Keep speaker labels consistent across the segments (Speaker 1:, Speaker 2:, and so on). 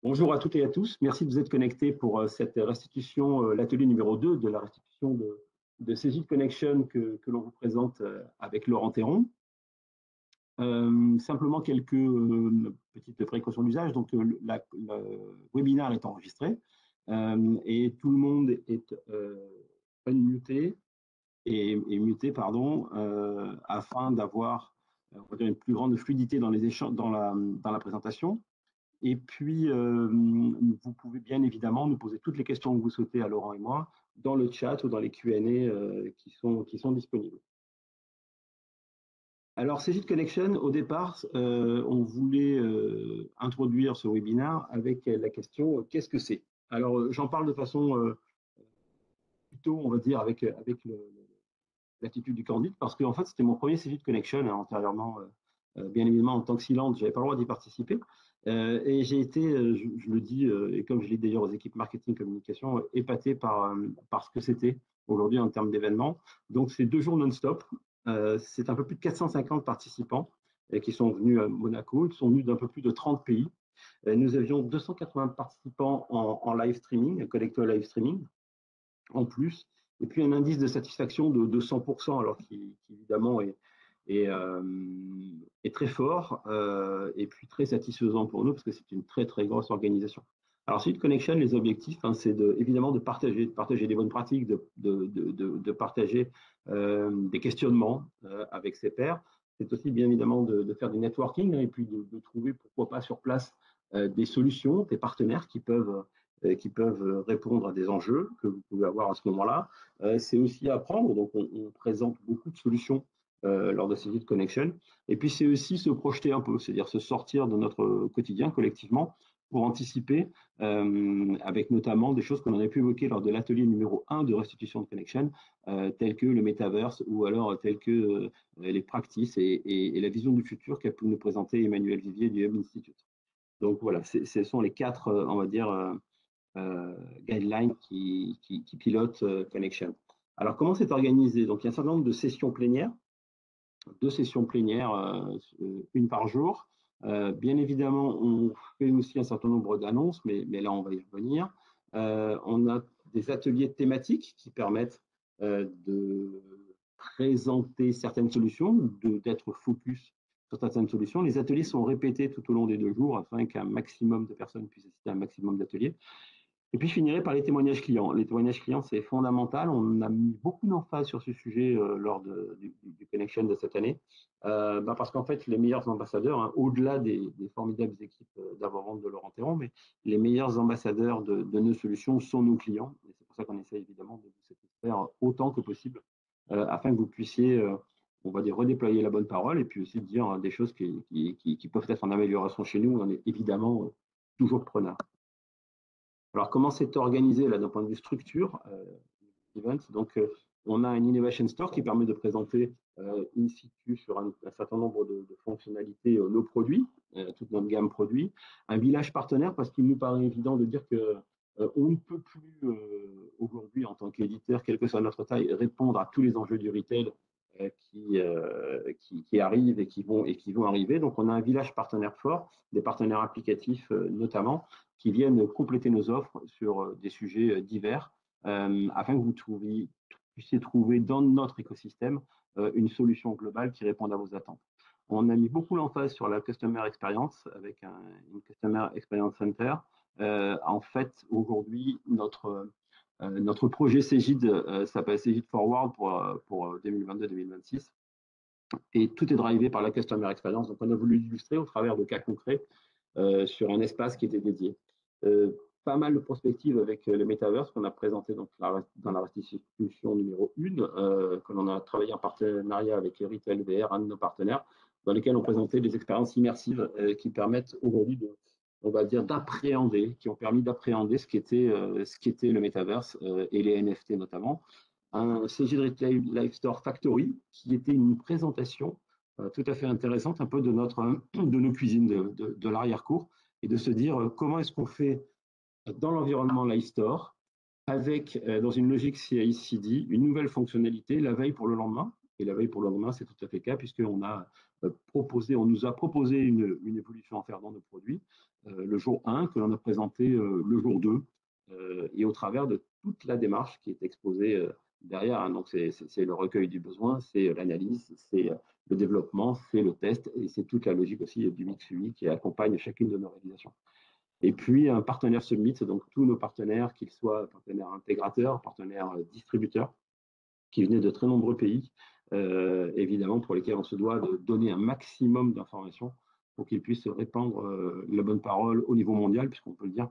Speaker 1: Bonjour à toutes et à tous. Merci de vous être connectés pour cette restitution, l'atelier numéro 2 de la restitution de Cegid Connection que l'on vous présente avec Laurent Théron. Simplement quelques petites précautions d'usage. Donc, le webinaire est enregistré et tout le monde est unmuté et muté, pardon, afin d'avoir une plus grande fluidité dans les échanges, dans la présentation. Et puis, vous pouvez bien évidemment nous poser toutes les questions que vous souhaitez à Laurent et moi dans le chat ou dans les Q&A qui sont disponibles. Alors, Cegid Connection, au départ, on voulait introduire ce webinaire avec la question qu'est-ce que c'est? Alors, j'en parle de façon plutôt, on va dire, avec l'attitude du candidat, parce qu'en fait, c'était mon premier Cegid Connection antérieurement. Bien évidemment, en tant que silente, je n'avais pas le droit d'y participer. Et j'ai été, je le dis, et comme je l'ai d'ailleurs aux équipes marketing communication, épaté par ce que c'était aujourd'hui en termes d'événements. Donc, c'est 2 jours non-stop. C'est un peu plus de 450 participants qui sont venus à Monaco. Ils sont venus d'un peu plus de 30 pays. Nous avions 280 participants en live streaming, connectés au live streaming, en plus. Et puis, un indice de satisfaction de 100%, alors qui évidemment est très fort et puis très satisfaisant pour nous parce que c'est une très très grosse organisation. Alors, Cegid Connection, les objectifs, c'est évidemment de partager des bonnes pratiques, de partager des questionnements avec ses pairs. C'est aussi bien évidemment de faire du networking et puis de trouver, pourquoi pas sur place, des solutions, des partenaires qui peuvent répondre à des enjeux que vous pouvez avoir à ce moment-là. C'est aussi apprendre, donc on présente beaucoup de solutions lors de Cegid Connection. Et puis, c'est aussi se projeter un peu, c'est-à-dire se sortir de notre quotidien collectivement pour anticiper, avec notamment des choses qu'on avait pu évoquer lors de l'atelier numéro 1 de restitution de Connection, telles que le Metaverse ou alors telles que les practices et la vision du futur qu'a pu nous présenter Emmanuel Vivier du Hub Institute. Donc voilà, ce sont les 4, on va dire, guidelines qui pilotent Connection. Alors, comment c'est organisé? Donc, il y a un certain nombre de sessions plénières, 2 sessions plénières, une par jour. Bien évidemment, on fait aussi un certain nombre d'annonces, mais là, on va y revenir. On a des ateliers thématiques qui permettent de présenter certaines solutions, d'être focus sur certaines solutions. Les ateliers sont répétés tout au long des 2 jours afin qu'un maximum de personnes puissent assister à un maximum d'ateliers. Et puis, je finirai par les témoignages clients. Les témoignages clients, c'est fondamental. On a mis beaucoup d'emphase sur ce sujet lors du Connection de cette année, parce qu'en fait, les meilleurs ambassadeurs, au-delà des formidables équipes d'avant-vente de Laurent Théron, mais les meilleurs ambassadeurs de nos solutions sont nos clients. Et c'est pour ça qu'on essaie évidemment de vous satisfaire autant que possible, afin que vous puissiez, on va dire, redéployer la bonne parole et puis aussi dire des choses qui peuvent être en amélioration chez nous. On est évidemment toujours preneurs. Alors, comment c'est organisé là d'un point de vue structure event? Donc, on a un Innovation Store qui permet de présenter in situ sur un certain nombre de fonctionnalités nos produits, toute notre gamme produits. Un village partenaire, parce qu'il nous paraît évident de dire que on ne peut plus aujourd'hui, en tant qu'éditeur, quelle que soit notre taille, répondre à tous les enjeux du retail qui arrivent et qui vont arriver. Donc, on a un village partenaire fort, des partenaires applicatifs notamment, qui viennent compléter nos offres sur des sujets divers, afin que vous puissiez trouver dans notre écosystème une solution globale qui réponde à vos attentes. On a mis beaucoup l'emphase sur la Customer Experience avec une Customer Experience Center. En fait, aujourd'hui, notre projet Cegid s'appelle Cegid Forward pour 2022-2026. Et tout est drivé par la Customer Experience. Donc, on a voulu illustrer au travers de cas concrets sur un espace qui était dédié. Pas mal de prospectives avec le Metaverse qu'on a présenté donc, dans la restitution numéro 1, que l'on a travaillé en partenariat avec Retail VR, un de nos partenaires, dans lesquels on présentait des expériences immersives qui permettent aujourd'hui on va dire, qui ont permis d'appréhender ce qu'était le Metaverse et les NFT notamment. Un Cegid Retail Live Store Factory, qui était une présentation tout à fait intéressante, un peu de nos cuisines de l'arrière-cour, et de se dire comment est-ce qu'on fait dans l'environnement Live Store, avec, dans une logique CI/CD, une nouvelle fonctionnalité la veille pour le lendemain. Et la veille pour le lendemain, c'est tout à fait le cas, puisqu'on nous a proposé une évolution à faire dans nos produits. le jour 1, que l'on a présenté le jour 2, et au travers de toute la démarche qui est exposée derrière. Hein. Donc, c'est le recueil du besoin, c'est l'analyse, c'est le développement, c'est le test, et c'est toute la logique aussi du mix UI qui accompagne chacune de nos réalisations. Et puis, un partenaire Submit, c'est donc tous nos partenaires, qu'ils soient partenaires intégrateurs, partenaires distributeurs, qui venaient de très nombreux pays, évidemment, pour lesquels on se doit de donner un maximum d'informations pour qu'ils puissent répandre la bonne parole au niveau mondial, puisqu'on peut le dire,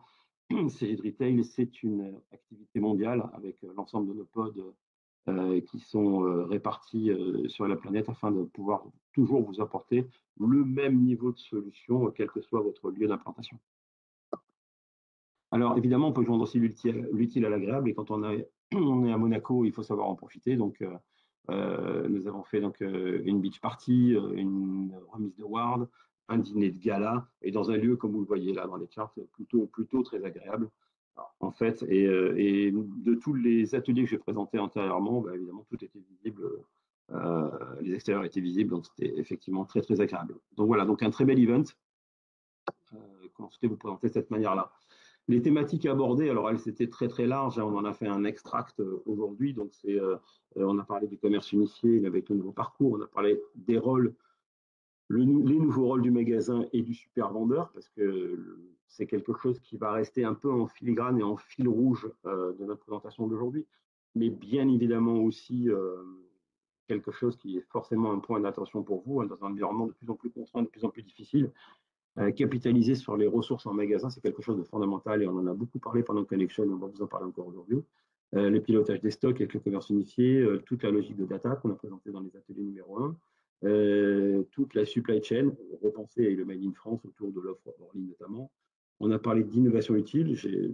Speaker 1: Cegid Retail, c'est une activité mondiale avec l'ensemble de nos pods qui sont répartis sur la planète afin de pouvoir toujours vous apporter le même niveau de solution, quel que soit votre lieu d'implantation. Alors, évidemment, on peut joindre aussi l'utile à l'agréable, et quand on est à Monaco, il faut savoir en profiter. Donc, nous avons fait donc, une beach party, une remise de ward, un dîner de gala, et dans un lieu, comme vous le voyez là dans les charts, plutôt très agréable. Alors, en fait, et de tous les ateliers que j'ai présentés antérieurement, bah, évidemment, tout était visible. Les extérieurs étaient visibles, donc c'était effectivement très, très agréable. Donc voilà, donc un très bel event qu'on souhaitait vous présenter de cette manière-là. Les thématiques abordées, alors elles étaient très très larges, hein, on en a fait un extract aujourd'hui, donc on a parlé du commerce unifié avec le nouveau parcours, on a parlé des rôles, les nouveaux rôles du magasin et du super vendeur, parce que c'est quelque chose qui va rester un peu en filigrane et en fil rouge de notre présentation d'aujourd'hui, mais bien évidemment aussi quelque chose qui est forcément un point d'attention pour vous, hein, dans un environnement de plus en plus contraint, de plus en plus difficile. Capitaliser sur les ressources en magasin, c'est quelque chose de fondamental et on en a beaucoup parlé pendant Connection, on va vous en parler encore aujourd'hui. Le pilotage des stocks avec le commerce unifié, toute la logique de data qu'on a présentée dans les ateliers numéro 1, toute la supply chain, repensée avec le Made in France autour de l'offre hors ligne notamment. On a parlé d'innovation utile, j'ai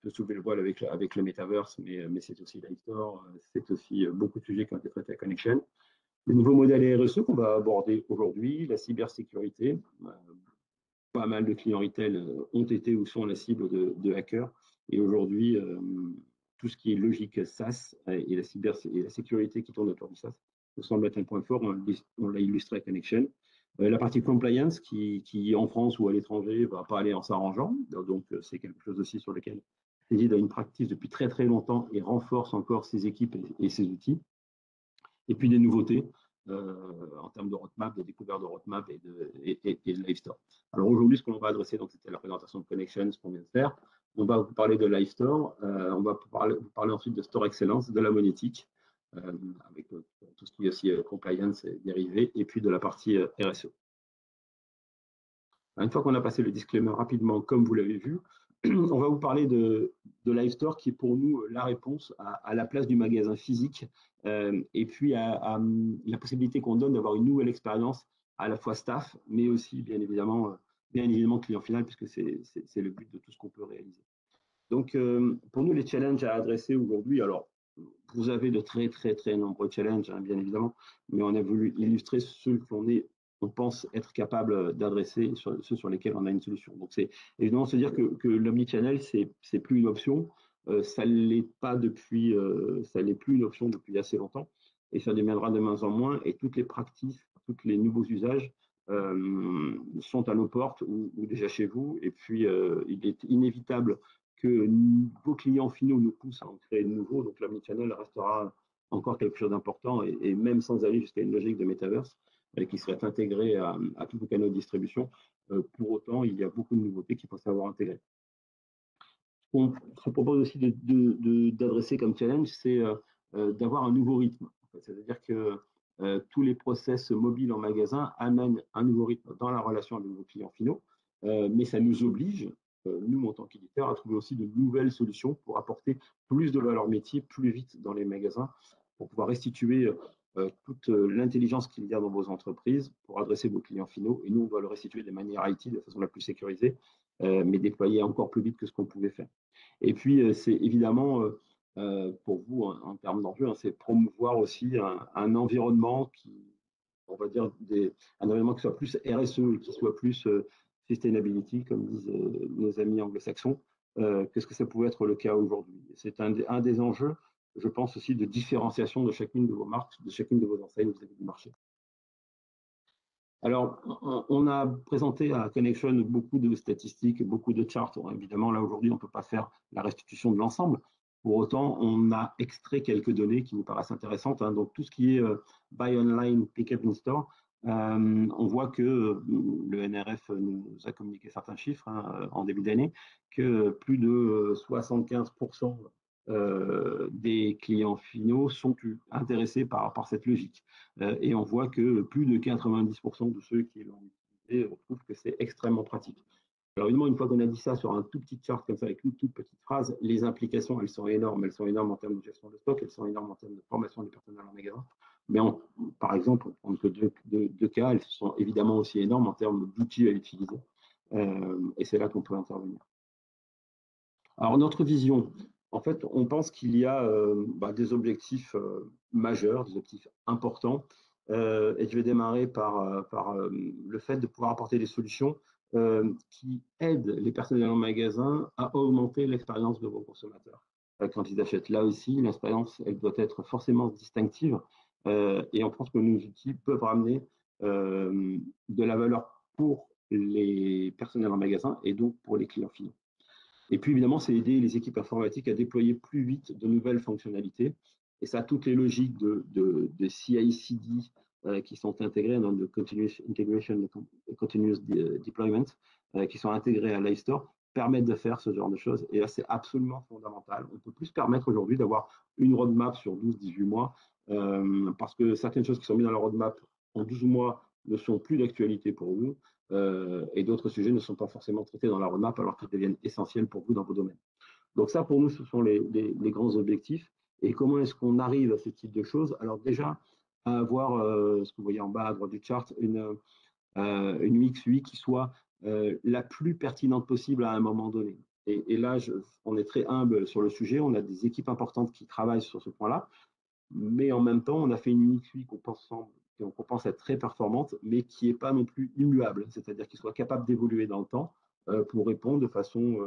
Speaker 1: peu soulevé le voile avec le Metaverse, mais c'est aussi l'iStore, c'est aussi beaucoup de sujets qui ont été traités à Connection. Les nouveaux modèles RSE qu'on va aborder aujourd'hui, la cybersécurité, pas mal de clients retail ont été ou sont la cible de hackers. Et aujourd'hui, tout ce qui est logique SaaS et la sécurité qui tourne autour du SaaS me semble être un point fort. On l'a illustré à Connection. La partie compliance qui en France ou à l'étranger ne va pas aller en s'arrangeant. Donc, c'est quelque chose aussi sur lequel Cegid a une pratique depuis très très longtemps et renforce encore ses équipes et ses outils. Et puis des nouveautés en termes de roadmap, de découverte de roadmap et de Live Store. Alors aujourd'hui, ce qu'on va adresser, donc c'était la présentation de Connection, ce qu'on vient de faire. On va vous parler de Live Store, on va vous parler ensuite de Store Excellence, de la monétique, avec tout ce qui est aussi compliance et dérivé, et puis de la partie RSE. Une fois qu'on a passé le disclaimer rapidement, comme vous l'avez vu, on va vous parler de Live Store qui est pour nous la réponse à la place du magasin physique et puis à la possibilité qu'on donne d'avoir une nouvelle expérience à la fois staff, mais aussi bien évidemment client final, puisque c'est le but de tout ce qu'on peut réaliser. Donc, pour nous, les challenges à adresser aujourd'hui, alors, vous avez de très, très, très nombreux challenges, hein, bien évidemment, mais on a voulu illustrer ceux on pense être capable d'adresser, ceux sur lesquels on a une solution. Donc, c'est évidemment se dire que l'omnichannel, c'est plus une option. Ça l'est pas depuis, ça l'est plus une option depuis assez longtemps, et ça deviendra de moins en moins. Et toutes les pratiques, tous les nouveaux usages sont à nos portes ou déjà chez vous. Et puis, il est inévitable que vos clients finaux nous poussent à en créer de nouveaux. Donc, l'omnichannel restera encore quelque chose d'important, et même sans aller jusqu'à une logique de metaverse qui serait intégrée à tous vos canaux de distribution. Pour autant, il y a beaucoup de nouveautés qu'il faut savoir intégrer. Ce qu'on se propose aussi d'adresser comme challenge, c'est d'avoir un nouveau rythme. C'est-à-dire que tous les process mobiles en magasin amènent un nouveau rythme dans la relation avec nos clients finaux, mais ça nous oblige, nous en tant qu'éditeurs, à trouver aussi de nouvelles solutions pour apporter plus de valeur métier plus vite dans les magasins, pour pouvoir restituer toute l'intelligence qu'il y a dans vos entreprises pour adresser vos clients finaux. Et nous, on doit le restituer de manière IT, de façon la plus sécurisée, mais déployer encore plus vite que ce qu'on pouvait faire. Et puis, c'est évidemment, pour vous, en termes d'enjeu, hein, c'est promouvoir aussi un environnement qui, on va dire, un environnement qui soit plus RSE, qui soit plus sustainability, comme disent nos amis anglo-saxons, que ce que ça pouvait être le cas aujourd'hui. C'est un des enjeux, je pense aussi, de différenciation de chacune de vos marques, de chacune de vos enseignes vis-à-vis du marché. Alors, on a présenté à Connection beaucoup de statistiques, beaucoup de charts. Évidemment, là, aujourd'hui, on ne peut pas faire la restitution de l'ensemble. Pour autant, on a extrait quelques données qui nous paraissent intéressantes, hein. Donc, tout ce qui est buy online, pick up in store, on voit que le NRF nous a communiqué certains chiffres, hein, en début d'année, que plus de 75% des clients finaux sont intéressés par cette logique. Et on voit que plus de 90% de ceux qui l'ont utilisé trouvent que c'est extrêmement pratique. Alors évidemment, une fois qu'on a dit ça sur un tout petit chart comme ça, avec une toute petite phrase, les implications, elles sont énormes. Elles sont énormes en termes de gestion de stock, elles sont énormes en termes de formation du personnel en magasin. Mais par exemple, on ne prend que deux cas, elles sont évidemment aussi énormes en termes d'outils à utiliser. Et c'est là qu'on peut intervenir. Alors, notre vision, en fait, on pense qu'il y a des objectifs majeurs, des objectifs importants. Et je vais démarrer par le fait de pouvoir apporter des solutions qui aident les personnels en magasin à augmenter l'expérience de vos consommateurs. Quand ils achètent, là aussi, l'expérience, elle doit être forcément distinctive. Et on pense que nos outils peuvent ramener de la valeur pour les personnels en magasin et donc pour les clients finaux. Et puis évidemment, c'est aider les équipes informatiques à déployer plus vite de nouvelles fonctionnalités. Et ça, toutes les logiques de CI/CD qui sont intégrées dans le Continuous Integration, le Continuous Deployment, qui sont intégrées à l'iStore, permettent de faire ce genre de choses. Et là, c'est absolument fondamental. On peut plus se permettre aujourd'hui d'avoir une roadmap sur 12-18 mois, parce que certaines choses qui sont mises dans la roadmap en 12 mois ne sont plus d'actualité pour vous. Et d'autres sujets ne sont pas forcément traités dans la roadmap alors qu'ils deviennent essentiels pour vous dans vos domaines. Donc ça, pour nous, ce sont les grands objectifs. Et comment est-ce qu'on arrive à ce type de choses? Alors déjà, à avoir, ce que vous voyez en bas à droite du chart, une UX/UI qui soit la plus pertinente possible à un moment donné. Et là, on est très humble sur le sujet. On a des équipes importantes qui travaillent sur ce point-là. Mais en même temps, on a fait une UX/UI qu'on pense être très performante, mais qui n'est pas non plus immuable, c'est-à-dire qu'il soit capable d'évoluer dans le temps pour répondre de façon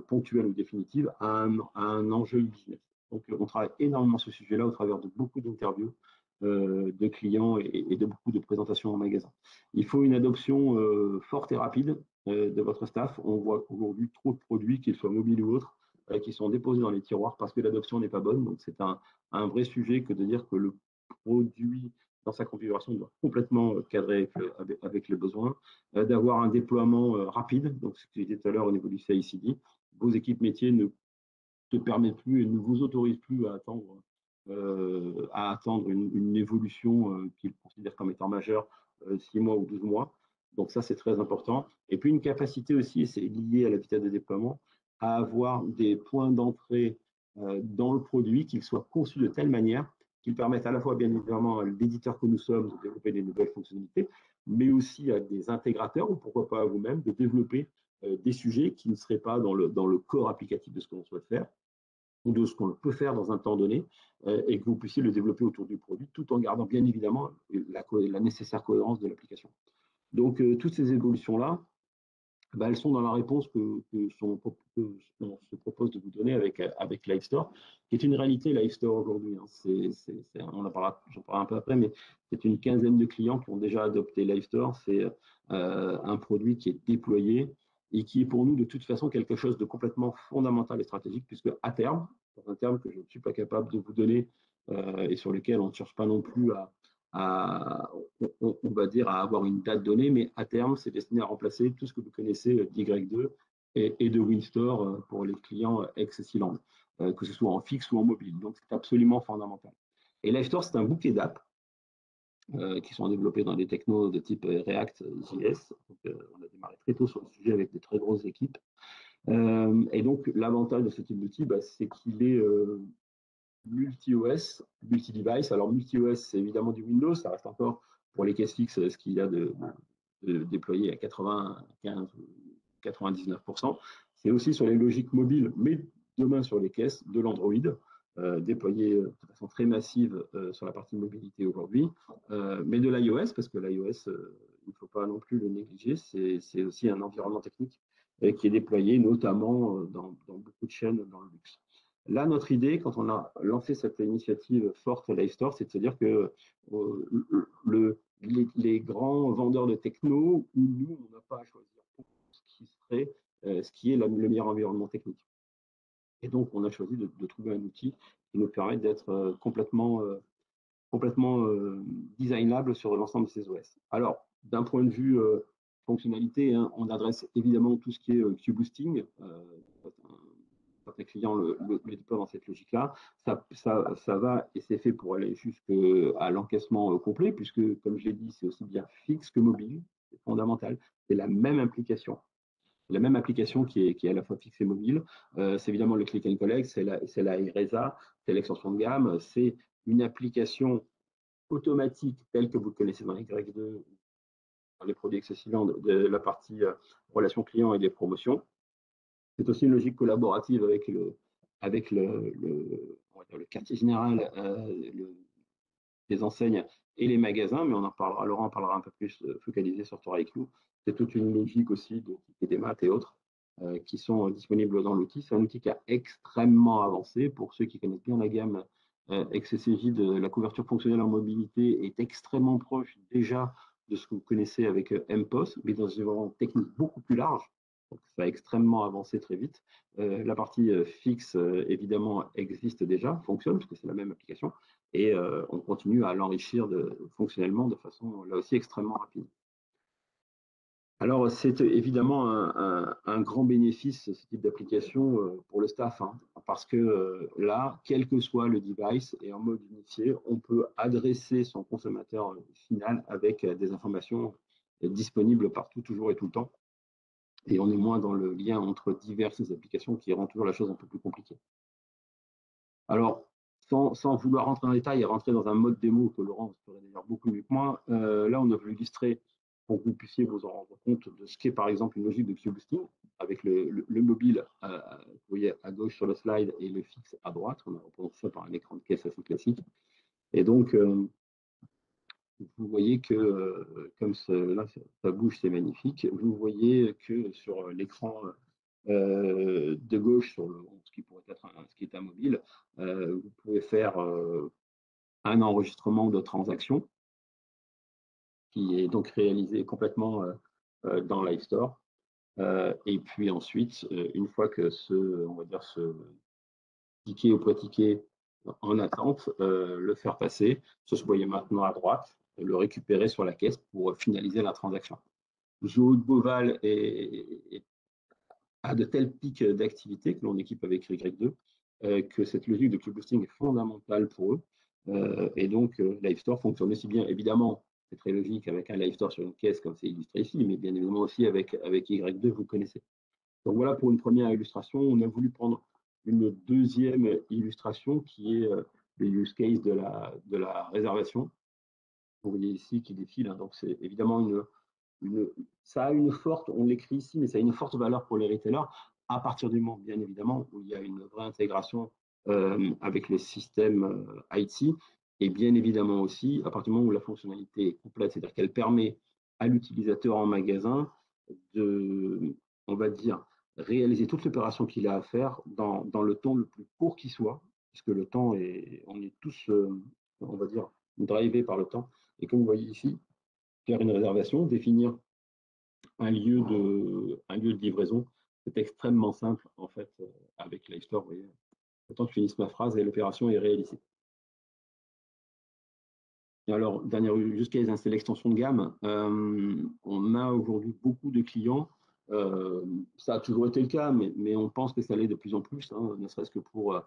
Speaker 1: ponctuelle ou définitive à un enjeu business. Donc, on travaille énormément sur ce sujet-là au travers de beaucoup d'interviews de clients et de beaucoup de présentations en magasin. Il faut une adoption forte et rapide de votre staff. On voit aujourd'hui trop de produits, qu'ils soient mobiles ou autres, qui sont déposés dans les tiroirs parce que l'adoption n'est pas bonne. Donc, c'est un vrai sujet que de dire que le produit dans sa configuration doit complètement cadrer avec les besoins, d'avoir un déploiement rapide, donc ce que je disais tout à l'heure au niveau du CI/CD. Vos équipes métiers ne te permettent plus et ne vous autorisent plus à attendre une évolution qu'ils considèrent comme étant majeure 6 mois ou 12 mois. Donc ça, c'est très important. Et puis une capacité aussi, et c'est lié à la vitesse de déploiement, à avoir des points d'entrée dans le produit, qu'ils soient conçus de telle manière qu'ils permettent à la fois, bien évidemment, à l'éditeur que nous sommes de développer des nouvelles fonctionnalités, mais aussi à des intégrateurs, ou pourquoi pas à vous-même, de développer des sujets qui ne seraient pas dans le corps applicatif de ce que l'on souhaite faire, ou de ce qu'on peut faire dans un temps donné, et que vous puissiez le développer autour du produit, tout en gardant bien évidemment la nécessaire cohérence de l'application. Donc, toutes ces évolutions-là, elles sont dans la réponse qu'on se propose de vous donner avec LiveStore, qui est une réalité LiveStore aujourd'hui. Hein. J'en parlerai un peu après, mais c'est une quinzaine de clients qui ont déjà adopté LiveStore. C'est un produit qui est déployé et qui est pour nous de toute façon quelque chose de complètement fondamental et stratégique, puisque à terme, dans un terme que je ne suis pas capable de vous donner et sur lequel on ne cherche pas non plus on va dire, à avoir une date donnée, mais à terme, c'est destiné à remplacer tout ce que vous connaissez d'Y2 et de WinStore pour les clients ex-Sealand, que ce soit en fixe ou en mobile. Donc, c'est absolument fondamental. Et LiveStore, c'est un bouquet d'apps qui sont développés dans des technos de type React.js. On a démarré très tôt sur le sujet avec des très grosses équipes. Et donc, l'avantage de ce type d'outil, c'est qu'il est multi-OS, multi-device. Alors, multi-OS, c'est évidemment du Windows, ça reste encore pour les caisses fixes ce qu'il y a de déployé à 95 ou 99%. C'est aussi sur les logiques mobiles, mais demain sur les caisses de l'Android, déployé de façon très massive sur la partie mobilité aujourd'hui, mais de l'iOS, parce que l'iOS, il ne faut pas non plus le négliger, c'est aussi un environnement technique qui est déployé notamment dans beaucoup de chaînes dans le luxe. Là, notre idée, quand on a lancé cette initiative forte LiveStore, c'est de se dire que les grands vendeurs de techno où nous, on n'a pas à choisir pour ce qui serait, ce qui est le meilleur environnement technique. Et donc, on a choisi de trouver un outil qui nous permet d'être complètement designable sur l'ensemble de ces OS. Alors, d'un point de vue fonctionnalité, hein, on adresse évidemment tout ce qui est QBoosting. Quand les clients le déploient dans cette logique-là, ça va et c'est fait pour aller jusqu'à l'encaissement complet, puisque, comme je l'ai dit, c'est aussi bien fixe que mobile. C'est fondamental. C'est la même application. La même application qui est à la fois fixe et mobile. C'est évidemment le click and collect, c'est la IRESA, c'est l'extension de gamme, c'est une application automatique telle que vous le connaissez dans Y2, dans les produits accessibles de la partie relations clients et des promotions. C'est aussi une logique collaborative avec le quartier général des enseignes et les magasins, mais on en parlera, Laurent en parlera un peu plus focalisé sur ToraIQ. C'est toute une logique aussi des maths et autres qui sont disponibles dans l'outil. C'est un outil qui a extrêmement avancé. Pour ceux qui connaissent bien la gamme XCCJ de la couverture fonctionnelle en mobilité est extrêmement proche déjà de ce que vous connaissez avec MPOS, mais dans une variante technique beaucoup plus large. Donc, ça a extrêmement avancé très vite. La partie fixe, évidemment, existe déjà, fonctionne, parce que c'est la même application, et on continue à l'enrichir fonctionnellement de façon, là aussi, extrêmement rapide. Alors, c'est évidemment un grand bénéfice, ce type d'application, pour le staff, hein, parce que là, quel que soit le device et en mode unifié, on peut adresser son consommateur final avec des informations disponibles partout, toujours et tout le temps. Et on est moins dans le lien entre diverses applications qui rend toujours la chose un peu plus compliquée. Alors, sans vouloir rentrer dans les détail et rentrer dans un mode démo que Laurent ferait d'ailleurs beaucoup mieux que moi, là, on a voulu illustrer pour que vous puissiez vous en rendre compte de ce qu'est par exemple une logique de QBoosting avec le mobile, vous voyez, à gauche sur le slide et le fixe à droite. On a représenté ça par un écran de caisse assez classique. Et donc, vous voyez que, comme là, ça bouge, c'est magnifique. Vous voyez que sur l'écran de gauche, sur ce qui pourrait être ce qui est un mobile, vous pouvez faire un enregistrement de transaction qui est donc réalisé complètement dans l'iStore. Et puis ensuite, une fois que on va dire, ce ticket ou pas ticket en attente, le faire passer, ce soit maintenant à droite, le récupérer sur la caisse pour finaliser la transaction. Zoo de Beauval a de tels pics d'activité que l'on équipe avec Y2 que cette logique de QBoosting est fondamentale pour eux. Et donc, LiveStore fonctionne aussi bien, évidemment, c'est très logique avec un LiveStore sur une caisse comme c'est illustré ici, mais bien évidemment aussi avec Y2, vous connaissez. Donc voilà pour une première illustration. On a voulu prendre une deuxième illustration qui est le use case de la réservation. Vous voyez ici qui défile, hein, donc c'est évidemment ça a une forte, on l'écrit ici, mais ça a une forte valeur pour les retailers à partir du moment, bien évidemment, où il y a une vraie intégration avec les systèmes IT et bien évidemment aussi à partir du moment où la fonctionnalité est complète, c'est-à-dire qu'elle permet à l'utilisateur en magasin de, on va dire, réaliser toute l'opération qu'il a à faire dans le temps le plus court qui soit, puisque le temps on est tous, on va dire, drivés par le temps. Et comme vous voyez ici, faire une réservation, définir un lieu de livraison, c'est extrêmement simple en fait avec LiveStore. Vous voyez, attends que je finisse ma phrase et l'opération est réalisée. Et alors, dernière use case, hein, c'est l'extension de gamme. On a aujourd'hui beaucoup de clients. Ça a toujours été le cas, mais on pense que ça l'est de plus en plus, hein, ne serait-ce que pour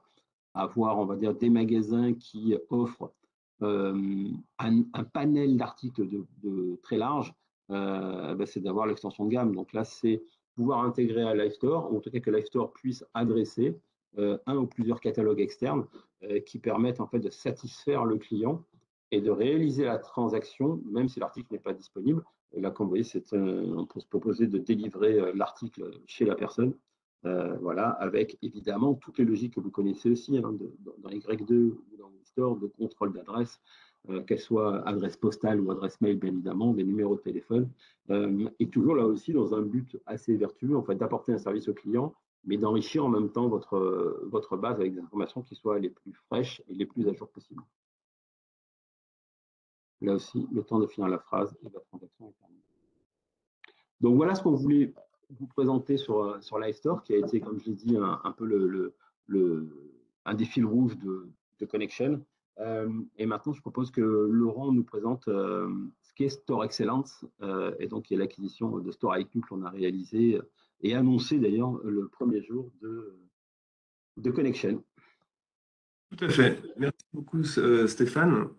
Speaker 1: avoir, on va dire, des magasins qui offrent un panel d'articles très large, c'est d'avoir l'extension de gamme. Donc là, c'est pouvoir intégrer à LiveStore, ou en tout cas que LiveStore puisse adresser un ou plusieurs catalogues externes qui permettent en fait de satisfaire le client et de réaliser la transaction, même si l'article n'est pas disponible. Et là, comme vous voyez, on peut se proposer de délivrer l'article chez la personne. Voilà, avec évidemment toutes les logiques que vous connaissez aussi, hein, dans Y2 ou dans LiveStore, de contrôle d'adresse, qu'elle soit adresse postale ou adresse mail, bien évidemment, des numéros de téléphone, et toujours là aussi dans un but assez vertueux, en fait, d'apporter un service au client, mais d'enrichir en même temps votre base avec des informations qui soient les plus fraîches et les plus à jour possibles. Là aussi, le temps de finir la phrase et la transaction est terminée. Donc voilà ce qu'on voulait vous présenter sur Livestore, qui a été, comme je l'ai dit, un peu un des fils rouges de Connection. Et maintenant, je propose que Laurent nous présente ce qu'est Store Excellence, et donc qui est l'acquisition de Store IQ que l'on a réalisé et annoncé d'ailleurs le premier jour de Connection.
Speaker 2: Tout à fait. Merci beaucoup, Stéphane.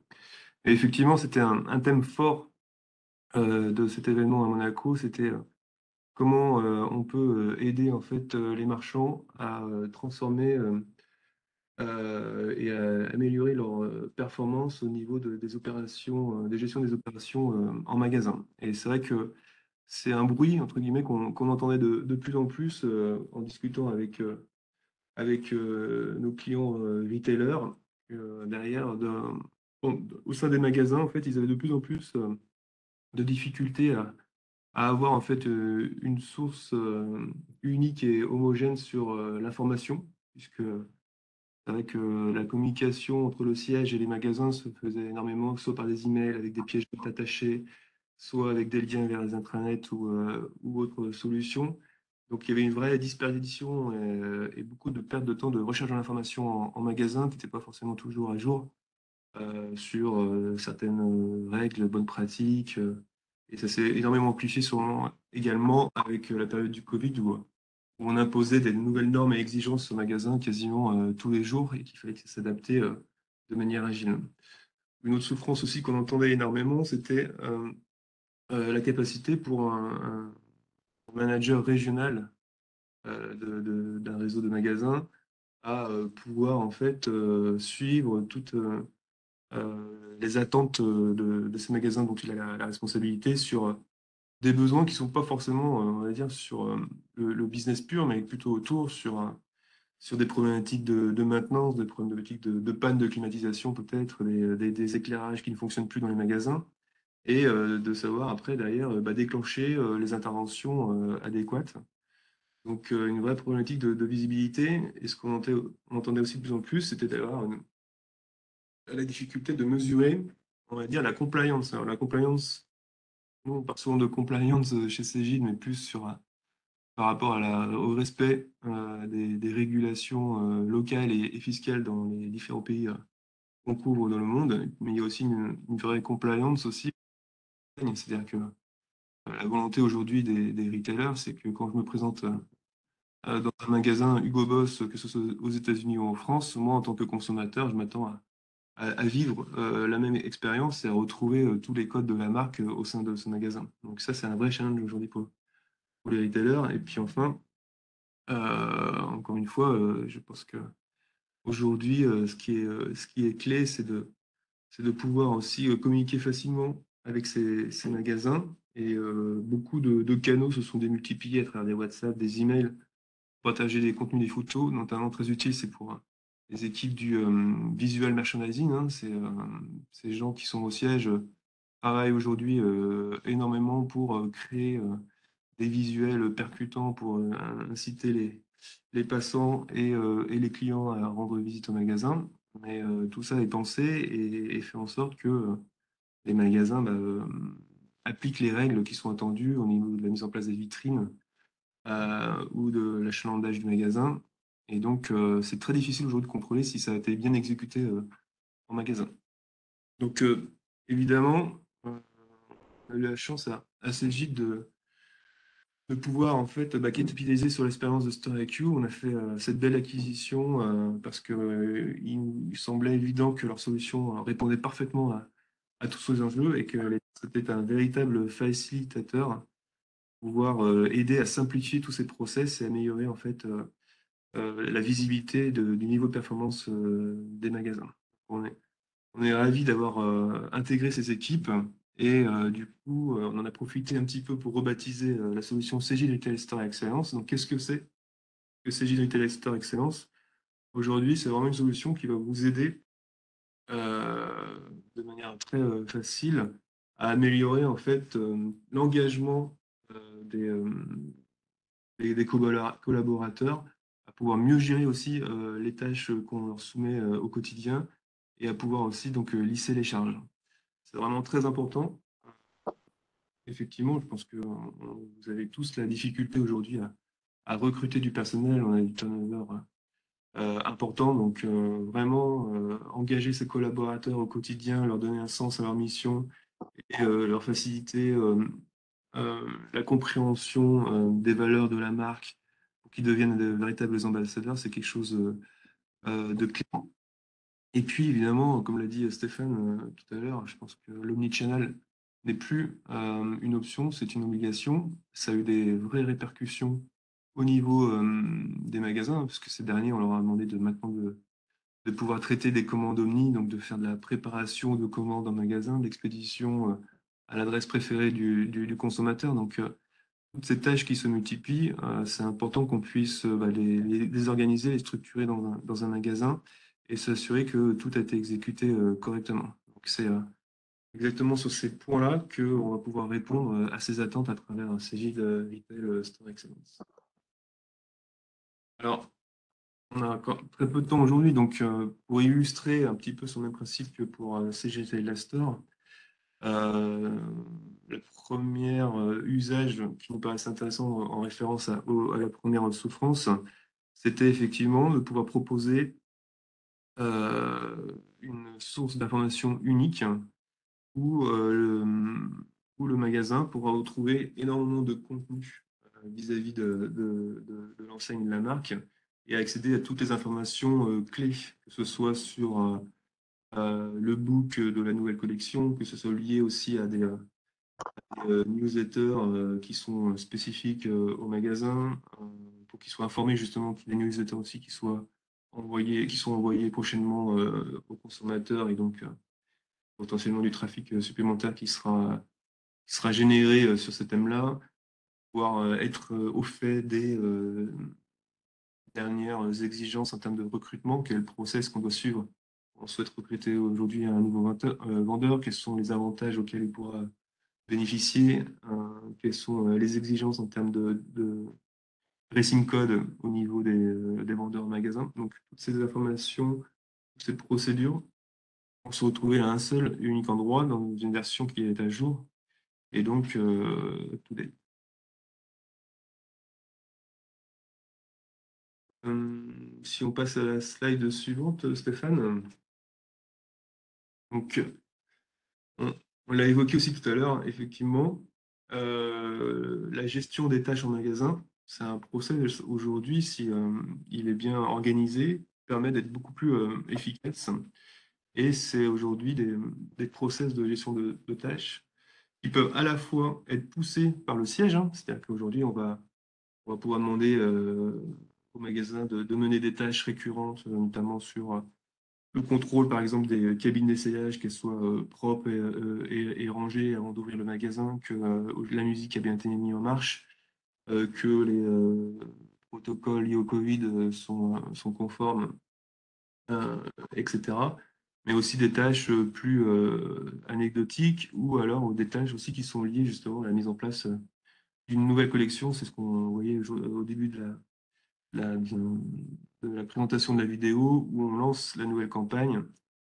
Speaker 2: Et effectivement, c'était un thème fort de cet événement à Monaco. C'était comment on peut aider en fait les marchands à transformer et à améliorer leur performance au niveau des opérations, des gestions des opérations en magasin. Et c'est vrai que c'est un bruit, entre guillemets, qu'on entendait de plus en plus en discutant avec nos clients retailers. Derrière, au sein des magasins, en fait, ils avaient de plus en plus de difficultés à avoir en fait une source unique et homogène sur l'information, puisque c'est vrai que la communication entre le siège et les magasins se faisait énormément, soit par des emails avec des pièges attachés, soit avec des liens vers les intranets ou autres solutions. Donc il y avait une vraie dispersion et beaucoup de pertes de temps de recherche de l'information en magasin qui n'étaient pas forcément toujours à jour sur certaines règles, bonnes pratiques. Et ça s'est énormément amplifié également avec la période du Covid où on imposait des nouvelles normes et exigences au magasin quasiment tous les jours et qu'il fallait s'adapter de manière agile. Une autre souffrance aussi qu'on entendait énormément, c'était la capacité pour un manager régional d'un réseau de magasins à pouvoir en fait suivre toutes les attentes de ces magasins dont il a la responsabilité sur des besoins qui ne sont pas forcément, on va dire, sur le business pur, mais plutôt autour sur des problématiques de maintenance, des problématiques de panne de climatisation peut-être, des éclairages qui ne fonctionnent plus dans les magasins, et de savoir après derrière déclencher les interventions adéquates. Donc une vraie problématique de visibilité, et ce on entendait aussi de plus en plus, c'était d'avoir la difficulté de mesurer, on va dire, la compliance. Alors, la compliance, nous, on parle souvent de compliance chez Cegid, mais plus par rapport au respect des régulations locales et fiscales dans les différents pays qu'on couvre dans le monde. Mais il y a aussi une vraie compliance aussi. C'est-à-dire que la volonté aujourd'hui des retailers, c'est que quand je me présente dans un magasin Hugo Boss, que ce soit aux États-Unis ou en France, moi, en tant que consommateur, je m'attends à vivre la même expérience et à retrouver tous les codes de la marque au sein de ce magasin. Donc ça, c'est un vrai challenge aujourd'hui pour les retailers. Et puis enfin, encore une fois, je pense que aujourd'hui, ce qui est clé, c'est de pouvoir aussi communiquer facilement avec ces magasins. Et beaucoup de canaux se sont démultipliés à travers des WhatsApp, des emails, partager des contenus, des photos, notamment très utile, c'est pour les équipes du visual merchandising. Hein, c'est ces gens qui sont au siège travaillent aujourd'hui énormément pour créer des visuels percutants pour inciter les passants et les clients à rendre visite au magasin. Mais tout ça est pensé et fait en sorte que les magasins appliquent les règles qui sont attendues au niveau de la mise en place des vitrines ou de l'achalandage du magasin. Et donc, c'est très difficile aujourd'hui de contrôler si ça a été bien exécuté en magasin. Donc, évidemment, on a eu la chance à Cegid de pouvoir en fait capitaliser sur l'expérience de StoreIQ. On a fait cette belle acquisition parce que il semblait évident que leur solution répondait parfaitement à tous ces enjeux et que c'était un véritable facilitateur pouvoir aider à simplifier tous ces process et améliorer en fait la visibilité du niveau de performance des magasins. On est ravis d'avoir intégré ces équipes et du coup, on en a profité un petit peu pour rebaptiser la solution Cegid Retail Store Excellence. Donc, qu'est-ce que c'est que Cegid Retail Store Excellence? Aujourd'hui, c'est vraiment une solution qui va vous aider euh, de manière très facile à améliorer en fait l'engagement des collaborateurs, à pouvoir mieux gérer aussi les tâches qu'on leur soumet au quotidien et à pouvoir aussi donc lisser les charges. c'est vraiment très important. Effectivement, je pense que vous avez tous la difficulté aujourd'hui à recruter du personnel. On a du turnover important, donc vraiment engager ses collaborateurs au quotidien, leur donner un sens à leur mission et leur faciliter la compréhension des valeurs de la marque pour qu'ils deviennent de véritables ambassadeurs, c'est quelque chose de clé. Et puis, évidemment, comme l'a dit Stéphane tout à l'heure, je pense que l'omnichannel n'est plus une option, c'est une obligation. Ça a eu des vraies répercussions au niveau des magasins, parce que ces derniers, on leur a demandé maintenant de pouvoir traiter des commandes omni, donc de faire de la préparation de commandes en magasin, d'expédition à l'adresse préférée du consommateur. Donc, toutes ces tâches qui se multiplient, c'est important qu'on puisse bah, les organiser, les structurer dans un magasin et s'assurer que tout a été exécuté correctement. Donc c'est exactement sur ces points-là qu'on va pouvoir répondre à ces attentes à travers un CJ de Retail Store Excellence. Alors, on a encore très peu de temps aujourd'hui, donc pour illustrer un petit peu sur le même principe que pour CJ Retail Store, le premier usage qui nous paraissait intéressant en référence à la première souffrance, c'était effectivement de pouvoir proposer une source d'information unique où, où le magasin pourra retrouver énormément de contenu vis-à-vis de l'enseigne de la marque et accéder à toutes les informations clés, que ce soit sur le book de la nouvelle collection, que ce soit lié aussi à des newsletters qui sont spécifiques au magasin, pour qu'ils soient informés justement, des newsletters aussi qui sont envoyés prochainement aux consommateurs et donc potentiellement du trafic supplémentaire qui sera généré sur ce thème-là, pouvoir être au fait des dernières exigences en termes de recrutement, quel est le process qu'on doit suivre. On souhaite recruter aujourd'hui un nouveau vendeur, quels sont les avantages auxquels il pourra bénéficier, quelles sont les exigences en termes de dressing code au niveau des vendeurs en magasin. Donc, toutes ces informations, toutes ces procédures vont se retrouver à un seul et unique endroit dans une version qui est à jour et donc tout est. Si on passe à la slide suivante, Stéphane. Donc, on, on l'a évoqué aussi tout à l'heure, effectivement, la gestion des tâches en magasin, c'est un process aujourd'hui, si il est bien organisé, permet d'être beaucoup plus efficace. Et c'est aujourd'hui des process de gestion de tâches qui peuvent à la fois être poussés par le siège, hein, c'est-à-dire qu'aujourd'hui, on va pouvoir demander au magasin de mener des tâches récurrentes, notamment sur le contrôle, par exemple, des cabines d'essayage, qu'elles soient propres et rangées avant d'ouvrir le magasin, que la musique a bien été mise en marche, que les protocoles liés au Covid sont conformes, euh, etc. Mais aussi des tâches plus anecdotiques ou alors des tâches aussi qui sont liées justement à la mise en place d'une nouvelle collection. C'est ce qu'on voyait au début de la présentation de la vidéo où on lance la nouvelle campagne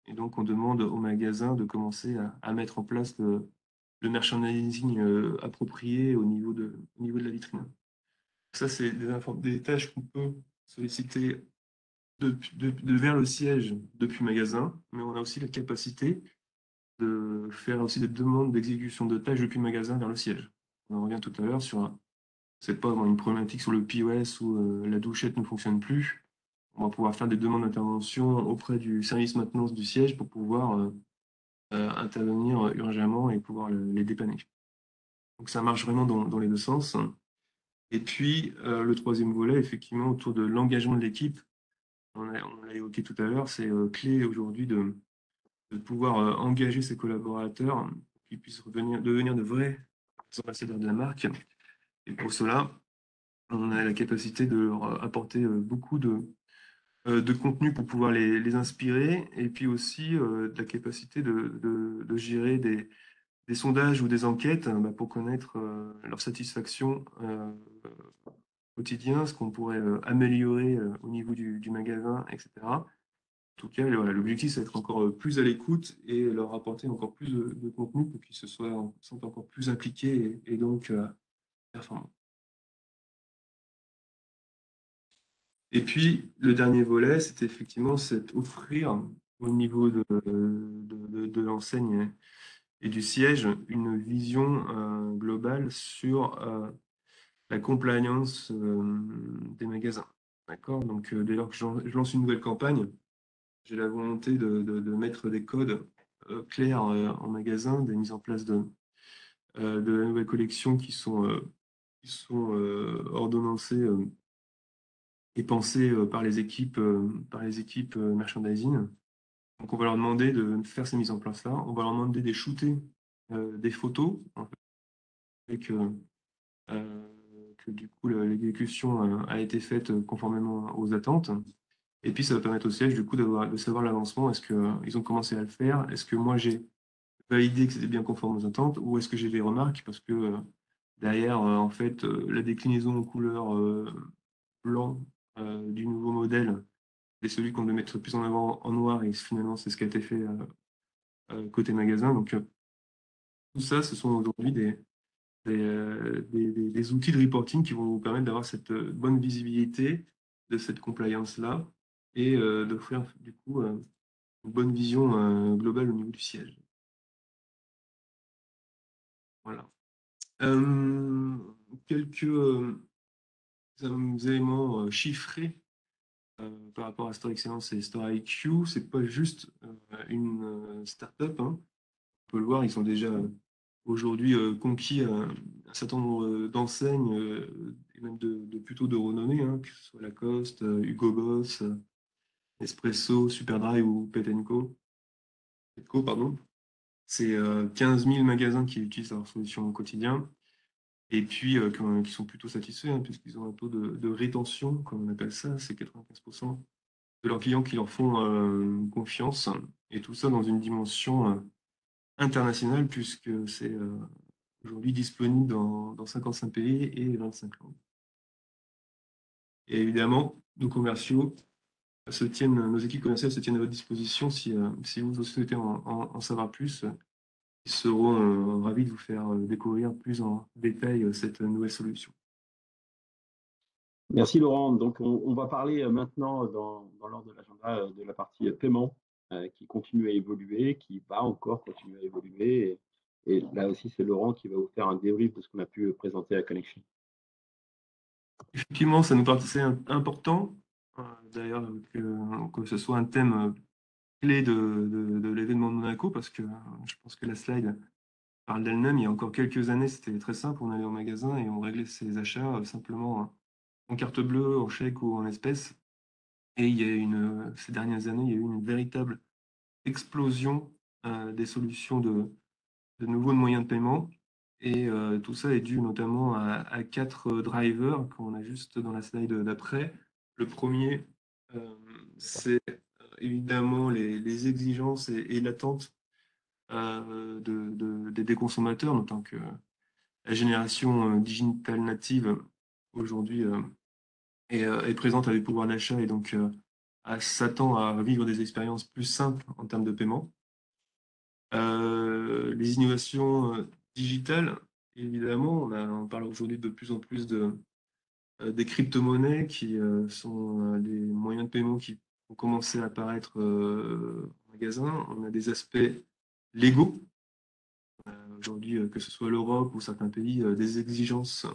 Speaker 2: et donc on demande au magasin de commencer à mettre en place le merchandising approprié au niveau de la vitrine. Ça, c'est des tâches qu'on peut solliciter vers le siège depuis magasin, mais on a aussi la capacité de faire aussi des demandes d'exécution de tâches depuis le magasin vers le siège. On en revient tout à l'heure sur c'est pas une problématique sur le POS où la douchette ne fonctionne plus. On va pouvoir faire des demandes d'intervention auprès du service maintenance du siège pour pouvoir intervenir urgemment et pouvoir les dépanner. Donc ça marche vraiment dans les deux sens. Et puis le troisième volet, effectivement, autour de l'engagement de l'équipe, on l'a évoqué tout à l'heure, c'est clé aujourd'hui de pouvoir engager ses collaborateurs pour qu'ils puissent devenir de vrais ambassadeurs de la marque. Et pour cela, on a la capacité de leur apporter beaucoup de contenu pour pouvoir les inspirer et puis aussi de la capacité de gérer des sondages ou des enquêtes bah, pour connaître leur satisfaction quotidien, ce qu'on pourrait améliorer au niveau du magasin, etc. tout cas, voilà, l'objectif, c'est d'être encore plus à l'écoute et leur apporter encore plus de contenu pour qu'ils se sentent encore plus impliqués et donc performants. Et puis, le dernier volet, c'était effectivement offrir au niveau de l'enseigne et du siège une vision globale sur la compliance des magasins. D'accord? Donc, dès lors que je lance une nouvelle campagne, j'ai la volonté de mettre des codes clairs en magasin, des mises en place de la nouvelle collection qui sont ordonnancées et pensées par les équipes merchandising. Donc, on va leur demander de faire ces mises en place-là. On va leur demander de shooter des photos, en fait, et que du coup, l'exécution a été faite conformément aux attentes. Et puis, ça va permettre au siège, du coup, de savoir l'avancement. Est-ce qu'ils ont commencé à le faire? Est-ce que moi, j'ai validé que c'était bien conforme aux attentes? Ou est-ce que j'ai des remarques? Parce que derrière, en fait, la déclinaison en couleur blanc du nouveau modèle et celui qu'on veut mettre plus en avant en noir, et finalement, c'est ce qui a été fait côté magasin. Donc, tout ça, ce sont aujourd'hui des outils de reporting qui vont vous permettre d'avoir cette bonne visibilité de cette compliance-là et d'offrir du coup une bonne vision globale au niveau du siège. Voilà. Quelques éléments chiffrés par rapport à Store Excellence et Store IQ. C'est pas juste une start-up, hein. On peut le voir, ils sont déjà aujourd'hui conquis un certain nombre d'enseignes et même plutôt de renommée, hein, que ce soit Lacoste, Hugo Boss, Espresso, Superdry ou Petco, pardon. C'est 15 000 magasins qui utilisent leur solution au quotidien et puis qui sont plutôt satisfaits, hein, puisqu'ils ont un taux de rétention, comme on appelle ça, c'est 95% de leurs clients qui leur font confiance, et tout ça dans une dimension internationale, puisque c'est aujourd'hui disponible dans 55 pays et 25 langues. Et évidemment, nos équipes commerciales se tiennent à votre disposition si vous souhaitez en savoir plus. Ils seront ravis de vous faire découvrir plus en détail cette nouvelle solution.
Speaker 1: Merci Laurent. Donc on va parler maintenant dans l'ordre de l'agenda de la partie paiement qui continue à évoluer, qui va encore continuer à évoluer. Et là aussi, c'est Laurent qui va vous faire un débrief de ce qu'on a pu présenter à Connection.
Speaker 2: Effectivement, ça nous paraissait important, d'ailleurs, que ce soit un thème clé de l'événement de Monaco, parce que je pense que la slide parle d'elle-même. Il y a encore quelques années, c'était très simple, on allait au magasin et on réglait ses achats simplement en carte bleue, en chèque ou en espèces. Et ces dernières années, il y a eu une véritable explosion des solutions de nouveaux moyens de paiement. Et tout ça est dû notamment à 4 drivers qu'on a juste dans la slide d'après. Le premier, c'est évidemment les exigences et l'attente des consommateurs, en tant que la génération digitale native aujourd'hui est présente avec pouvoir d'achat et donc s'attend à vivre des expériences plus simples en termes de paiement. Les innovations digitales, évidemment, on parle aujourd'hui de plus en plus des crypto-monnaies qui sont des moyens de paiement qui ont commencé à apparaître en magasin. On a des aspects légaux. Aujourd'hui, que ce soit l'Europe ou certains pays, des exigences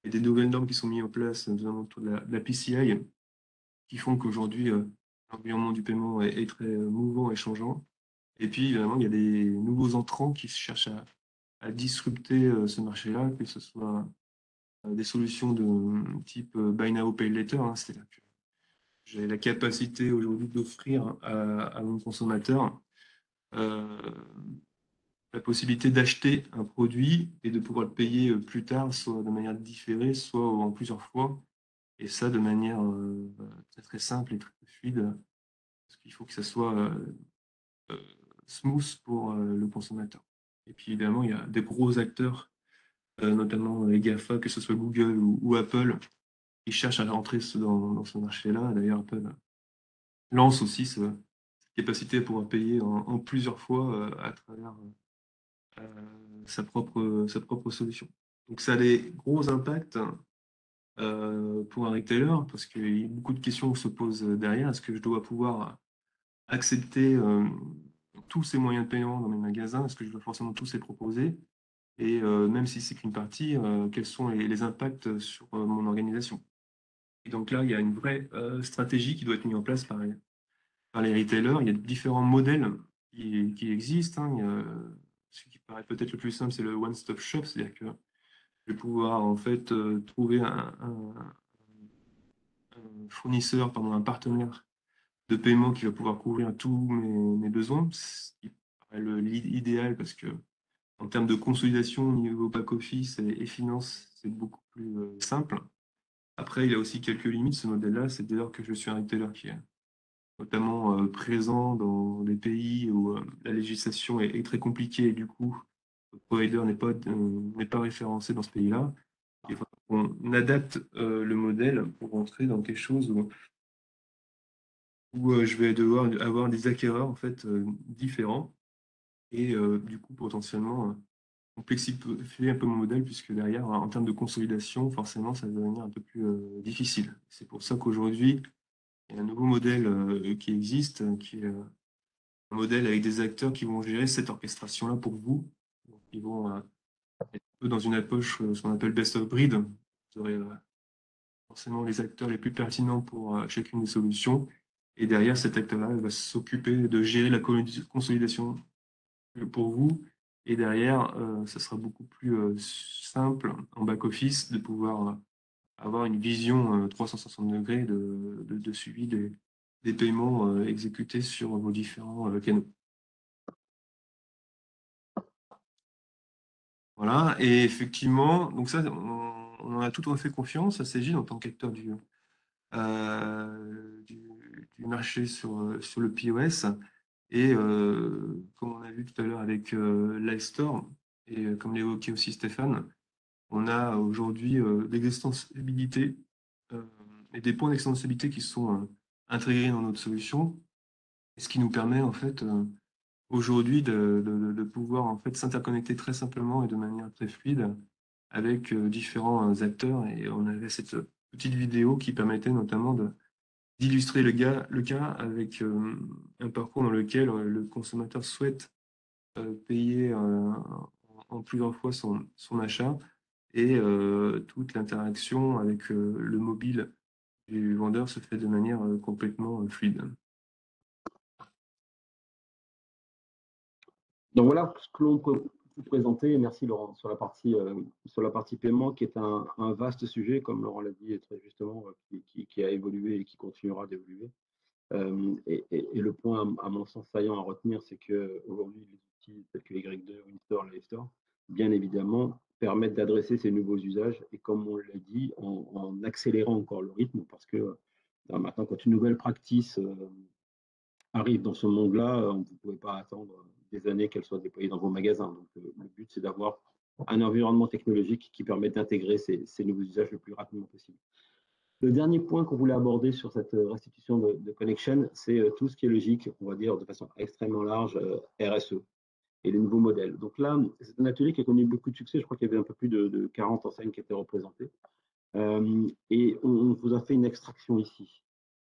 Speaker 2: et des nouvelles normes qui sont mises en place, notamment autour de la PCI, qui font qu'aujourd'hui, l'environnement du paiement est très mouvant et changeant. Et puis, évidemment, il y a des nouveaux entrants qui cherchent à disrupter ce marché-là, que ce soit des solutions de type Buy Now, Pay Later, hein, c'est-à-dire que j'ai la capacité aujourd'hui d'offrir à mon consommateur la possibilité d'acheter un produit et de pouvoir le payer plus tard, soit de manière différée, soit en plusieurs fois. Et ça de manière très, très simple et très fluide, parce qu'il faut que ça soit smooth pour le consommateur. Et puis évidemment, il y a des gros acteurs, notamment les GAFA, que ce soit Google ou Apple, qui cherchent à rentrer dans ce marché-là. D'ailleurs, Apple lance aussi capacité à pouvoir payer en plusieurs fois à travers sa propre solution. Donc ça a des gros impacts pour un retailer parce qu'il y a beaucoup de questions qui se posent derrière. Est-ce que je dois pouvoir accepter tous ces moyens de paiement dans mes magasins? Est-ce que je dois forcément tous les proposer? Et même si c'est qu'une partie, quels sont les impacts sur mon organisation? Et donc là, il y a une vraie stratégie qui doit être mise en place par les retailers. Il y a différents modèles qui existent, hein. Il y a, ce qui paraît peut-être le plus simple, c'est le one-stop shop, c'est-à-dire que je vais pouvoir en fait trouver un fournisseur, pardon, un partenaire de paiement qui va pouvoir couvrir tous mes besoins, ce qui paraît l'idéal parce que en termes de consolidation au niveau back-office et finance, c'est beaucoup plus simple. Après, il y a aussi quelques limites, ce modèle-là, c'est dès lors que je suis un retailer qui est notamment présent dans des pays où la législation est très compliquée et du coup, le provider n'est pas référencé dans ce pays-là. Il faut qu'on adapte le modèle pour rentrer dans quelque chose où je vais devoir avoir des acquéreurs en fait différents et du coup potentiellement complexifier un peu mon modèle puisque derrière en termes de consolidation forcément ça va devenir un peu plus difficile. C'est pour ça qu'aujourd'hui il y a un nouveau modèle qui existe qui est un modèle avec des acteurs qui vont gérer cette orchestration-là pour vous. Donc, ils vont être un peu dans une approche ce qu'on appelle best of breed. Vous aurez forcément les acteurs les plus pertinents pour chacune des solutions. Et derrière, cet acteur-là va s'occuper de gérer la consolidation pour vous. Et derrière, ça sera beaucoup plus simple en back-office de pouvoir avoir une vision 360 degrés de suivi des paiements exécutés sur vos différents canaux. Voilà, et effectivement, donc ça, on en a tout à fait confiance à Cegid en tant qu'acteur du marché sur le POS. Et comme on a vu tout à l'heure avec l'iStore, et comme l'évoquait aussi Stéphane, on a aujourd'hui des extensibilités euh, et des points d'extensibilité qui sont intégrés dans notre solution, et ce qui nous permet en fait aujourd'hui de pouvoir en fait s'interconnecter très simplement et de manière très fluide avec différents acteurs. Et on avait cette petite vidéo qui permettait notamment d'illustrer le cas avec un parcours dans lequel le consommateur souhaite payer en plusieurs fois son achat et toute l'interaction avec le mobile du vendeur se fait de manière complètement fluide.
Speaker 1: Donc voilà ce que l'on peut vous présenter. Merci Laurent sur la partie paiement qui est un vaste sujet, comme Laurent l'a dit très justement, qui a évolué et qui continuera d'évoluer. Et le point, à mon sens, saillant à retenir, c'est qu'aujourd'hui, les outils tels que Y2, WinStore, LiveStore, bien évidemment, permettent d'adresser ces nouveaux usages et comme on l'a dit, en accélérant encore le rythme, parce que maintenant, quand une nouvelle practice arrive dans ce monde-là, vous ne pouvez pas attendre des années qu'elle soit déployée dans vos magasins. Donc, le but, c'est d'avoir un environnement technologique qui permet d'intégrer ces nouveaux usages le plus rapidement possible. Le dernier point qu'on voulait aborder sur cette restitution de connection, c'est tout ce qui est logique, on va dire de façon extrêmement large, RSE et les nouveaux modèles. Donc là, c'est un atelier qui a connu beaucoup de succès. Je crois qu'il y avait un peu plus de 40 enseignes qui étaient représentées. Et on vous a fait une extraction ici.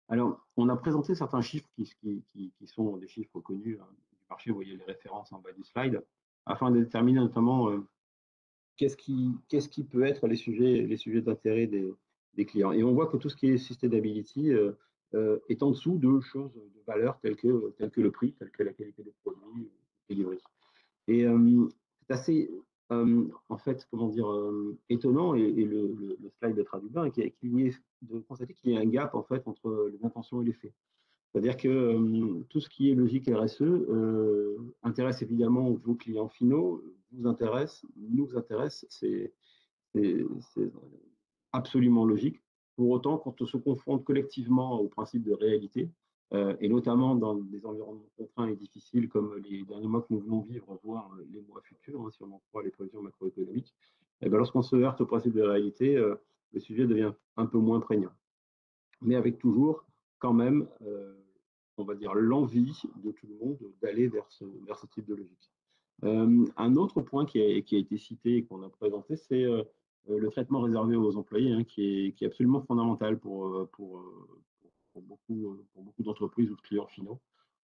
Speaker 1: Alors, on a présenté certains chiffres qui sont des chiffres connus du marché. Vous voyez les références en bas du slide, afin de déterminer notamment qu'est-ce qui peut être les sujets d'intérêt des clients. Et on voit que tout ce qui est sustainability est en dessous de choses de valeur telles que le prix, telles que la qualité des produits délivrés. Et c'est assez, en fait, comment dire, étonnant, et le slide le traduit bien, de constater qu'il y a un gap en fait entre les intentions et les faits. C'est-à-dire que tout ce qui est logique RSE intéresse évidemment vos clients finaux, nous intéresse, c'est absolument logique. Pour autant, quand on se confronte collectivement au principe de réalité, et notamment dans des environnements contraints et difficiles comme les derniers mois que nous venons vivre, voire les mois futurs, hein, si on en croit les prévisions macroéconomiques, et bien lorsqu'on se heurte au principe de réalité, le sujet devient un peu moins prégnant. Mais avec toujours quand même on va dire, l'envie de tout le monde d'aller vers ce type de logique. Un autre point qui a été cité et qu'on a présenté, c'est le traitement réservé aux employés, hein, qui est absolument fondamental pour beaucoup d'entreprises ou de clients finaux.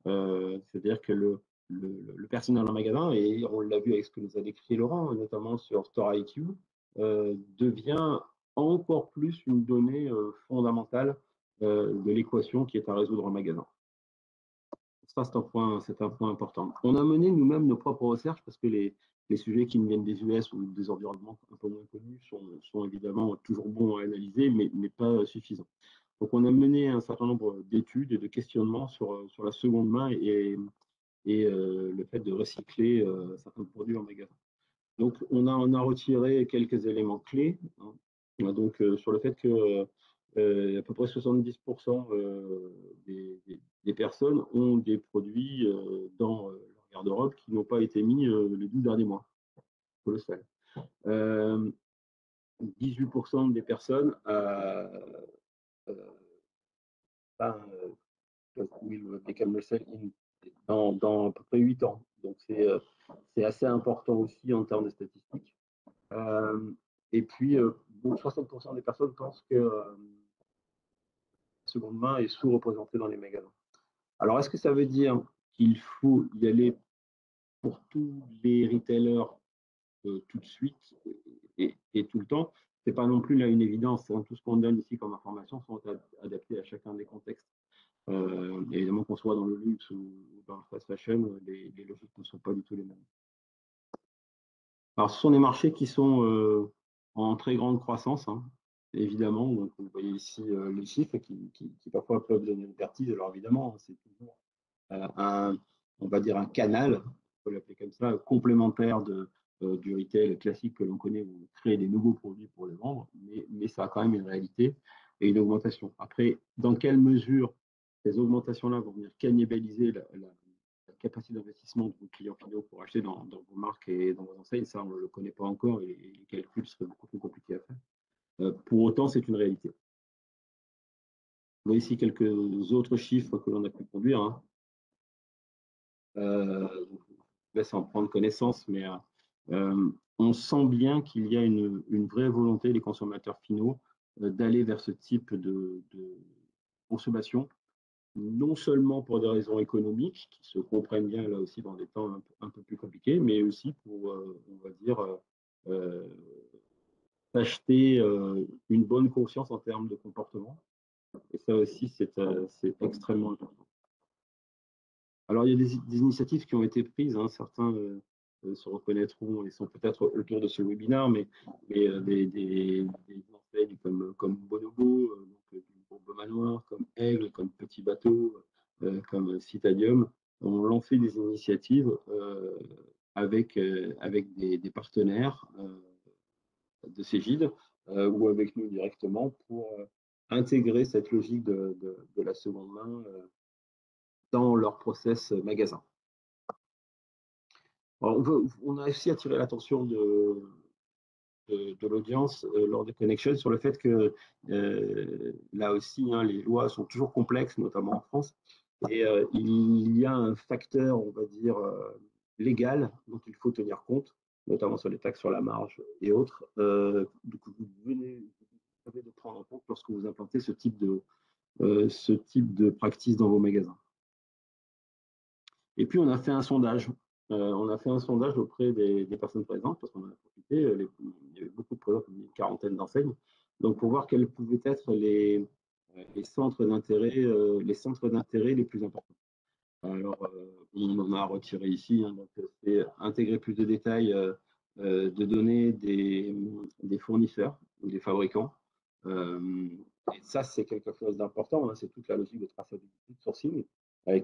Speaker 1: C'est-à-dire que le personnel en magasin, et on l'a vu avec ce que nous a décrit Laurent, notamment sur Store IQ, devient encore plus une donnée fondamentale de l'équation qui est à résoudre en magasin. Ça, c'est un point important. On a mené nous-mêmes nos propres recherches parce que les sujets qui nous viennent des US ou des environnements un peu moins connus sont évidemment toujours bons à analyser, mais pas suffisants. Donc, on a mené un certain nombre d'études et de questionnements sur la seconde main et le fait de recycler certains produits en magasin. Donc, on a retiré quelques éléments clés, hein. Donc, sur le fait que à peu près 70% des personnes ont des produits dans leur garde-robe qui n'ont pas été mis les 12 derniers mois. Colossal. 18% des personnes will become recycling dans à peu près 8 ans. Donc, c'est assez important aussi en termes de statistiques. Et puis, 60% des personnes pensent que la seconde main est sous-représentée dans les magasins. Alors, est-ce que ça veut dire qu'il faut y aller pour tous les retailers tout de suite et tout le temps? Ce n'est pas non plus là une évidence. Tout ce qu'on donne ici comme information sont adaptés à chacun des contextes. Évidemment, qu'on soit dans le luxe ou dans le fast fashion, les logiques ne sont pas du tout les mêmes. Alors, ce sont des marchés qui sont en très grande croissance, hein, évidemment. Donc, vous voyez ici les chiffres qui parfois peuvent donner une vertige. Alors, évidemment, c'est toujours on va dire un canal, on peut l'appeler comme ça, complémentaire du retail classique que l'on connaît, où on crée des nouveaux produits pour les vendre, mais ça a quand même une réalité et une augmentation. Après, dans quelle mesure ces augmentations-là vont venir cannibaliser la capacité d'investissement de vos clients finaux pour acheter dans vos marques et dans vos enseignes, ça, on ne le connaît pas encore et les calculs seraient beaucoup plus compliqués à faire. Pour autant, c'est une réalité. Vous voyez ici quelques autres chiffres que l'on a pu produire, hein. Je vous laisse en prendre connaissance, mais on sent bien qu'il y a une vraie volonté des consommateurs finaux d'aller vers ce type de consommation, non seulement pour des raisons économiques, qui se comprennent bien là aussi dans des temps un peu plus compliqués, mais aussi pour, on va dire, acheter une bonne conscience en termes de comportement. Et ça aussi, c'est extrêmement important. Alors, il y a des initiatives qui ont été prises, hein. Certains se reconnaîtront et sont peut-être autour de ce webinaire, mais des enseignes comme Bonobo, donc Bourbe Manoir, comme Aigle, comme Petit Bateau, comme Citadium, ont lancé des initiatives avec des partenaires de Cégide ou avec nous directement pour intégrer cette logique de la seconde main dans leur process magasin. Alors, on a aussi attiré l'attention de l'audience lors des Connections sur le fait que là aussi, hein, les lois sont toujours complexes, notamment en France, et il y a un facteur, on va dire, légal dont il faut tenir compte, notamment sur les taxes sur la marge et autres, que vous devez de prendre en compte lorsque vous implantez ce type de practice dans vos magasins. Et puis, on a fait un sondage. On a fait un sondage auprès des personnes présentes, parce qu'on a profité, il y avait beaucoup de présents, une quarantaine d'enseignes, donc pour voir quels pouvaient être les centres d'intérêt les plus importants. Alors, on en a retiré ici, hein, donc c'est intégrer plus de détails de données des fournisseurs ou des fabricants. Et ça, c'est quelque chose d'important, hein, c'est toute la logique de traçabilité de sourcing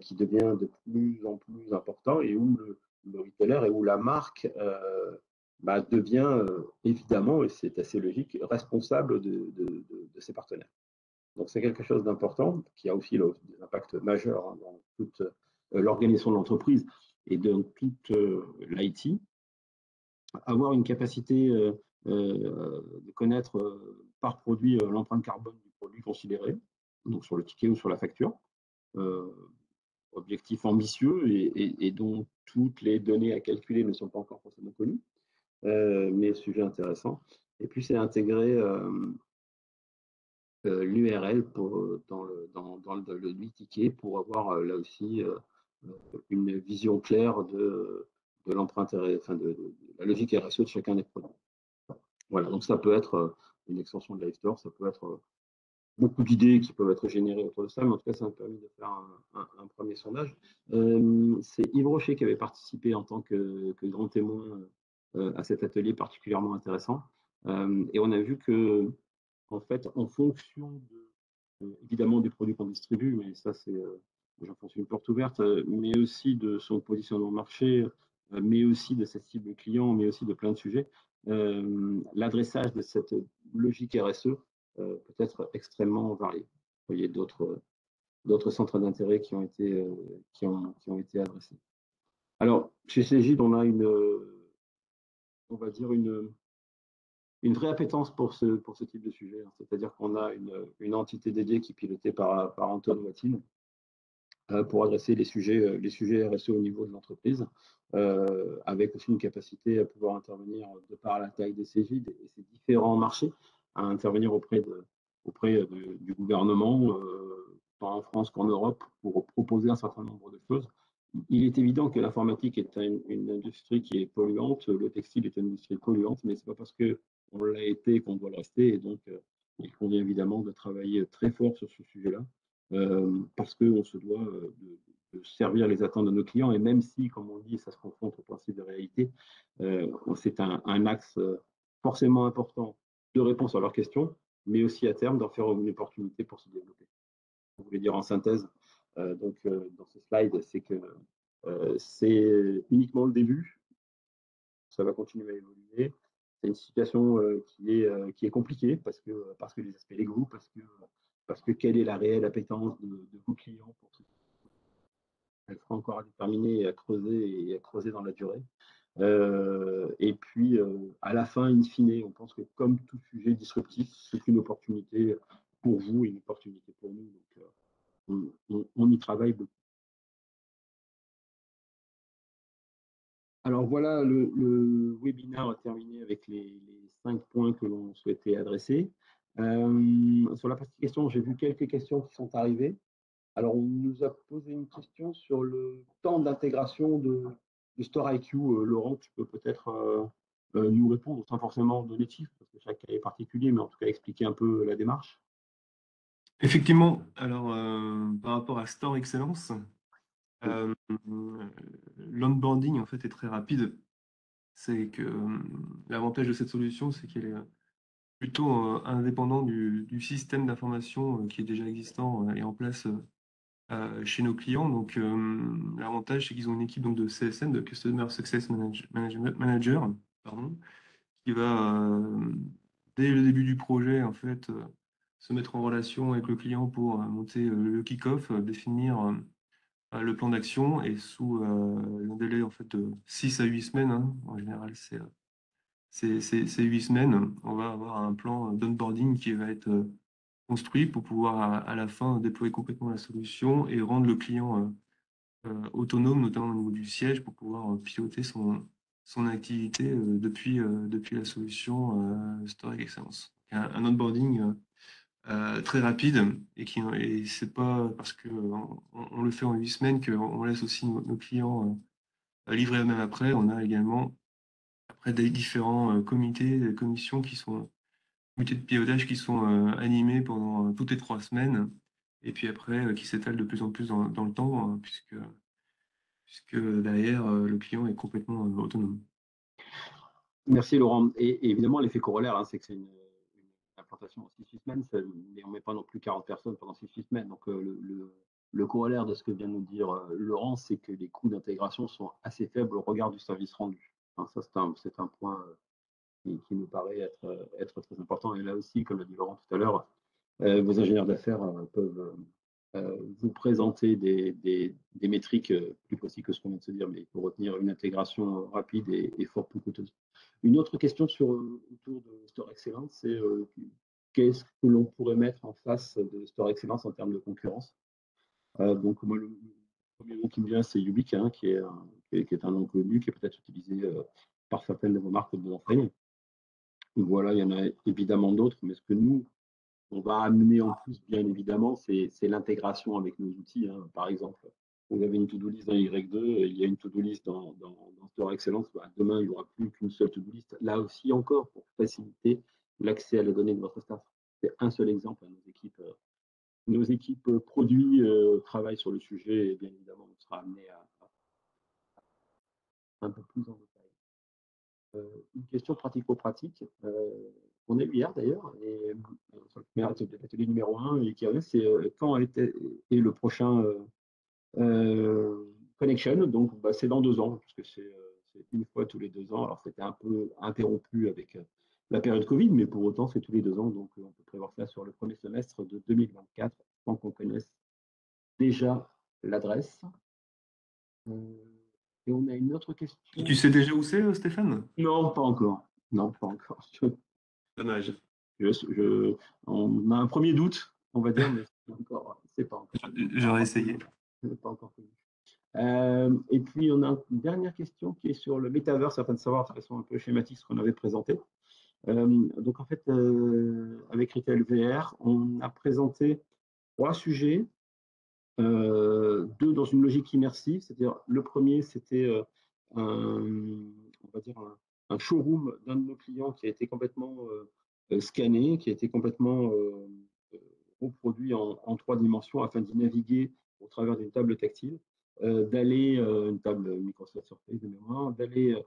Speaker 1: qui devient de plus en plus important et où le retailer et où la marque devient évidemment, et c'est assez logique, responsable de ses partenaires. Donc c'est quelque chose d'important qui a aussi des impacts majeurs, hein, dans toute l'organisation de l'entreprise et dans toute l'IT. Avoir une capacité de connaître par produit l'empreinte carbone du produit considéré, donc sur le ticket ou sur la facture. objectif ambitieux et dont toutes les données à calculer ne sont pas encore forcément connues, mais sujet intéressant. Et puis, c'est intégrer l'URL dans le ticket pour avoir là aussi une vision claire de l'empreinte, enfin de la logique RSE de chacun des produits. Voilà, donc ça peut être une extension de Livestore, ça peut être beaucoup d'idées qui peuvent être générées autour de ça, mais en tout cas, ça m'a permis de faire un premier sondage. C'est Yves Rocher qui avait participé en tant que grand témoin à cet atelier particulièrement intéressant. Et on a vu que, en fait, en fonction évidemment des produits qu'on distribue, mais ça, j'enfonce une porte ouverte, mais aussi de son positionnement marché, mais aussi de sa cible client, mais aussi de plein de sujets. L'adressage de cette logique RSE peut être extrêmement varié. Vous voyez d'autres centres d'intérêt qui ont été adressés. Alors, chez Cégide, on a on va dire une vraie appétence pour ce type de sujet. C'est-à-dire qu'on a une entité dédiée qui est pilotée par Antoine Watine pour adresser les sujets RSE au niveau de l'entreprise, avec aussi une capacité à pouvoir intervenir de par la taille des Cégides et ses différents marchés, à intervenir auprès du gouvernement, tant en France qu'en Europe, pour proposer un certain nombre de choses. Il est évident que l'informatique est une industrie qui est polluante, le textile est une industrie polluante, mais ce n'est pas parce qu'on l'a été qu'on doit le rester, et donc il convient évidemment de travailler très fort sur ce sujet-là, parce qu'on se doit de servir les attentes de nos clients, et même si, comme on dit, ça se confronte au principe de réalité, c'est un axe forcément important de réponse à leurs questions, mais aussi à terme d'en faire une opportunité pour se développer. Je voulais dire en synthèse, dans ce slide, c'est que c'est uniquement le début, ça va continuer à évoluer. C'est une situation qui est compliquée parce que les aspects légaux, parce que quelle est la réelle appétence de vos clients pour ce. Elle sera encore à déterminer et à creuser dans la durée. Et puis, à la fin, in fine, on pense que comme tout sujet disruptif, c'est une opportunité pour vous et une opportunité pour nous. Donc, on y travaille beaucoup. Alors voilà le webinaire terminé avec les 5 points que l'on souhaitait adresser. Sur la partie questions, j'ai vu quelques questions qui sont arrivées. Alors, on nous a posé une question sur le temps d'intégration du Store IQ. Laurent, tu peux peut-être nous répondre sans forcément donner de chiffres, parce que chaque cas est particulier, mais en tout cas expliquer un peu la démarche.
Speaker 2: Effectivement, alors par rapport à Store Excellence, l'onboarding en fait est très rapide. C'est que l'avantage de cette solution, c'est qu'elle est plutôt indépendant du système d'information qui est déjà existant et en place chez nos clients. Donc, l'avantage, c'est qu'ils ont une équipe donc, de CSM, de Customer Success Manager, pardon, qui va, dès le début du projet, en fait, se mettre en relation avec le client pour monter le kick-off, définir le plan d'action et sous un délai en fait, de 6 à 8 semaines, hein, en général, c'est 8 semaines, on va avoir un plan d'onboarding qui va être construit pour pouvoir à la fin déployer complètement la solution et rendre le client autonome, notamment au niveau du siège, pour pouvoir piloter son activité depuis la solution Storage Excellence. Un onboarding très rapide et c'est pas parce que on le fait en 8 semaines qu'on laisse aussi nos clients livrer eux-mêmes après. On a également après des différents comités, des commissions comités de pilotage qui sont animés pendant toutes les 3 semaines et puis après qui s'étalent de plus en plus dans le temps puisque derrière le client est complètement autonome.
Speaker 1: Merci Laurent. Et évidemment, l'effet corollaire, hein, c'est que c'est une implantation en 6 semaines, mais on ne met pas non plus 40 personnes pendant 6 semaines. Donc le corollaire de ce que vient de nous dire Laurent, c'est que les coûts d'intégration sont assez faibles au regard du service rendu. Hein, ça, c'est un point qui nous paraît être très important. Et là aussi, comme l'a dit Laurent tout à l'heure, vos ingénieurs d'affaires peuvent vous présenter des métriques plus précises que ce qu'on vient de se dire, mais il faut retenir une intégration rapide et fort peu coûteuse. Une autre question autour de Store Excellence, c'est qu'est-ce que l'on pourrait mettre en face de Store Excellence en termes de concurrence. Donc, moi, premier nom qui me vient, c'est Ubik, hein, qui est un nom connu, qui est peut-être utilisé par certaines de vos marques ou de vos enseignes. Voilà, il y en a évidemment d'autres, mais ce que nous, on va amener en plus, bien évidemment, c'est l'intégration avec nos outils, hein. Par exemple, vous avez une to-do list dans Y2, il y a une to-do list dans Store Excellence. Bah, demain, il n'y aura plus qu'une seule to-do list. Là aussi, encore, pour faciliter l'accès à la donnée de votre staff. C'est un seul exemple. Hein. Nos équipes produits travaillent sur le sujet et bien évidemment, on sera amené à un peu plus en détail. Une question pratico-pratique. On a eu hier d'ailleurs, et sur l'atelier numéro 1, et qui avait, c'est quand est le prochain connection. Donc, bah, c'est dans 2 ans, puisque c'est une fois tous les 2 ans. Alors, c'était un peu interrompu avec la période Covid, mais pour autant, c'est tous les 2 ans. Donc, on peut prévoir ça sur le premier semestre de 2024, sans qu'on connaisse déjà l'adresse. Et on a une autre question.
Speaker 2: Et tu sais déjà où c'est, Stéphane?
Speaker 1: Non, pas encore. Non, pas encore.
Speaker 2: Dommage.
Speaker 1: On a un premier doute, on va dire, mais c'est pas encore.
Speaker 2: J'aurais essayé.
Speaker 1: C'est pas encore connu. Et puis, on a une dernière question qui est sur le Metaverse, afin de savoir de façon un peu schématique ce qu'on avait présenté. Donc, en fait, avec Retail VR, on a présenté 3 sujets, 2 dans une logique immersive, c'est-à-dire le premier, c'était on va dire un showroom d'un de nos clients qui a été complètement scanné, qui a été complètement reproduit en 3 dimensions afin d'y naviguer au travers d'une table tactile, d'aller, une table Microsoft Surface de mémoire, d'aller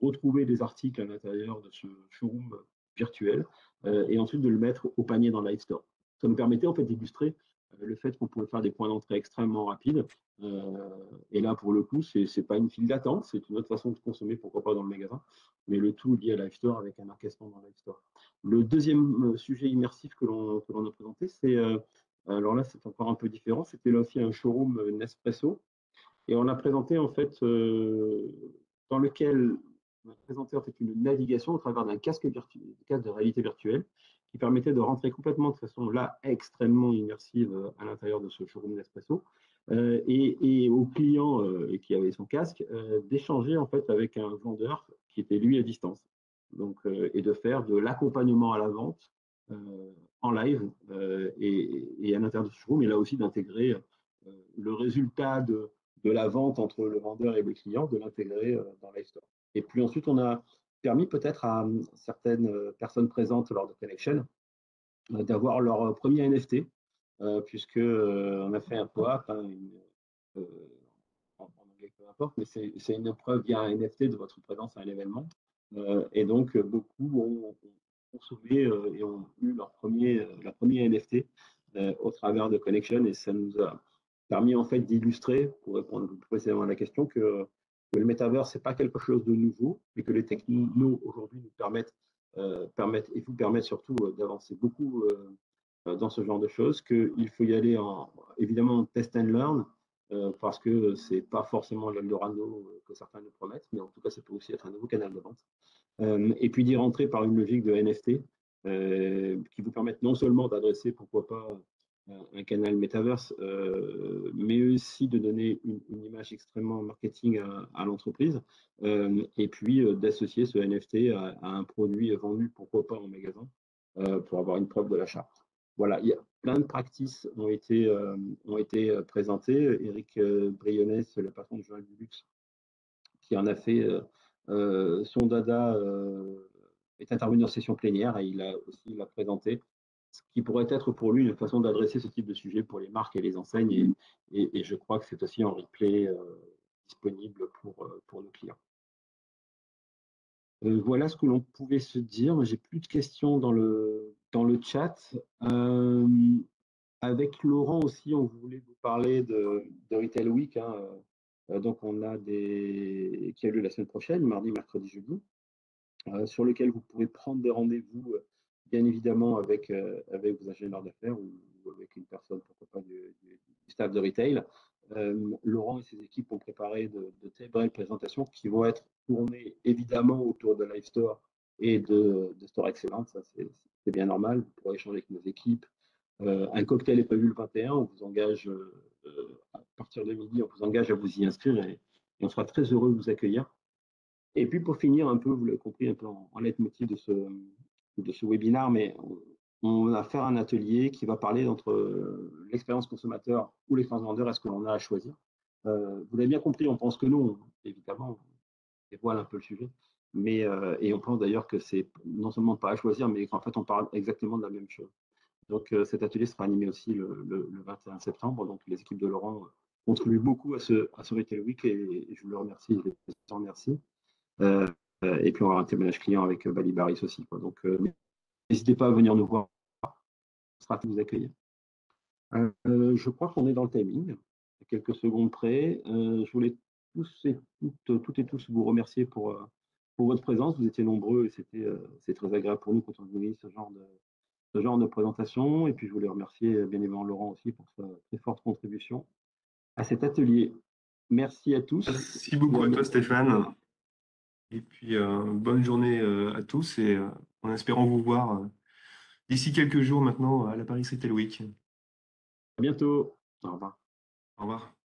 Speaker 1: retrouver des articles à l'intérieur de ce showroom virtuel et ensuite de le mettre au panier dans l'App Ça nous permettait en fait d'illustrer le fait qu'on pouvait faire des points d'entrée extrêmement rapides. Et là, pour le coup, c'est pas une file d'attente, c'est une autre façon de consommer, pourquoi pas dans le magasin, mais le tout lié à Live Store avec un encaissement dans Live Store. Le deuxième sujet immersif que l'on a présenté, c'est, alors là, c'est encore un peu différent, c'était là aussi un showroom Nespresso, et on a présenté en fait, dans lequel on a présenté en fait une navigation au travers d'un casque de réalité virtuelle qui permettait de rentrer complètement de façon là extrêmement immersive à l'intérieur de ce showroom Nespresso et au client qui avait son casque d'échanger en fait avec un vendeur qui était lui à distance. Donc, et de faire de l'accompagnement à la vente en live et à l'intérieur de ce showroom, et là aussi d'intégrer le résultat de la vente entre le vendeur et le client, de l'intégrer dans l'App Et puis ensuite, on a permis peut-être à certaines personnes présentes lors de Connection d'avoir leur premier NFT, puisque on a fait un POAP, hein, en anglais, peu importe, mais c'est une preuve via un NFT de votre présence à un événement. Et donc, beaucoup ont consommé et ont eu leur premier NFT au travers de Connection, et ça nous a permis en fait d'illustrer, pour répondre plus précisément à la question, que le métavers, ce n'est pas quelque chose de nouveau, mais que les technos aujourd'hui nous permettent et vous permettent surtout d'avancer beaucoup dans ce genre de choses, qu'il faut y aller évidemment en test and learn, parce que ce n'est pas forcément l'Eldorado que certains nous promettent, mais en tout cas, ça peut aussi être un nouveau canal de vente. Et puis d'y rentrer par une logique de NFT qui vous permettent non seulement d'adresser, pourquoi pas, un canal Metaverse, mais aussi de donner une image extrêmement marketing à l'entreprise, et puis d'associer ce NFT à un produit vendu, pourquoi pas en magasin, pour avoir une preuve de l'achat. Voilà, il y a plein de practices ont été présentées. Eric Brionnet, le patron de Journal du Luxe, qui en a fait son dada, est intervenu en session plénière et il a présenté ce qui pourrait être pour lui une façon d'adresser ce type de sujet pour les marques et les enseignes. Et je crois que c'est aussi en replay disponible pour nos clients. Voilà ce que l'on pouvait se dire. J'ai plus de questions dans le chat. Avec Laurent aussi, on voulait vous parler de Retail Week, hein. Donc on a qui a lieu la semaine prochaine, mardi, mercredi, jeudi, sur lequel vous pouvez prendre des rendez-vous, bien évidemment, avec vos ingénieurs d'affaires ou avec une personne, pourquoi pas, du staff de retail. Laurent et ses équipes ont préparé de très belles présentations qui vont être tournées évidemment autour de Live Store et de Store Excellence. Ça, c'est bien normal. Vous pourrez échanger avec nos équipes. Un cocktail est prévu le 21. On vous engage à partir de midi. On vous engage à vous y inscrire et on sera très heureux de vous accueillir. Et puis pour finir un peu, vous l'avez compris, un peu en leitmotiv de ce webinaire, mais on va faire un atelier qui va parler entre l'expérience consommateur ou l'expérience vendeur, est-ce que l'on a à choisir. Vous l'avez bien compris, on pense que non, évidemment, on dévoile un peu le sujet. Mais, et on pense d'ailleurs que c'est non seulement pas à choisir, mais qu'en fait on parle exactement de la même chose. Donc cet atelier sera animé aussi le 21 septembre. Donc les équipes de Laurent contribuent beaucoup à ce Retail Week et je vous le remercie, je les remercie. Euh, et puis on va avoir un témoignage client avec Bali Baris aussi, quoi. Donc n'hésitez pas à venir nous voir, on sera ravis de vous accueillir. Je crois qu'on est dans le timing, à quelques secondes près. Je voulais toutes et tous vous remercier pour votre présence. Vous étiez nombreux et c'est très agréable pour nous quand on organise ce genre de présentation. Et puis je voulais remercier bien évidemment Laurent aussi pour sa très forte contribution à cet atelier. Merci à tous.
Speaker 2: Merci beaucoup à toi, Stéphane. Et puis, bonne journée à tous et en espérant vous voir d'ici quelques jours maintenant à la Paris Retail Week.
Speaker 1: À bientôt. Au revoir.
Speaker 2: Au revoir.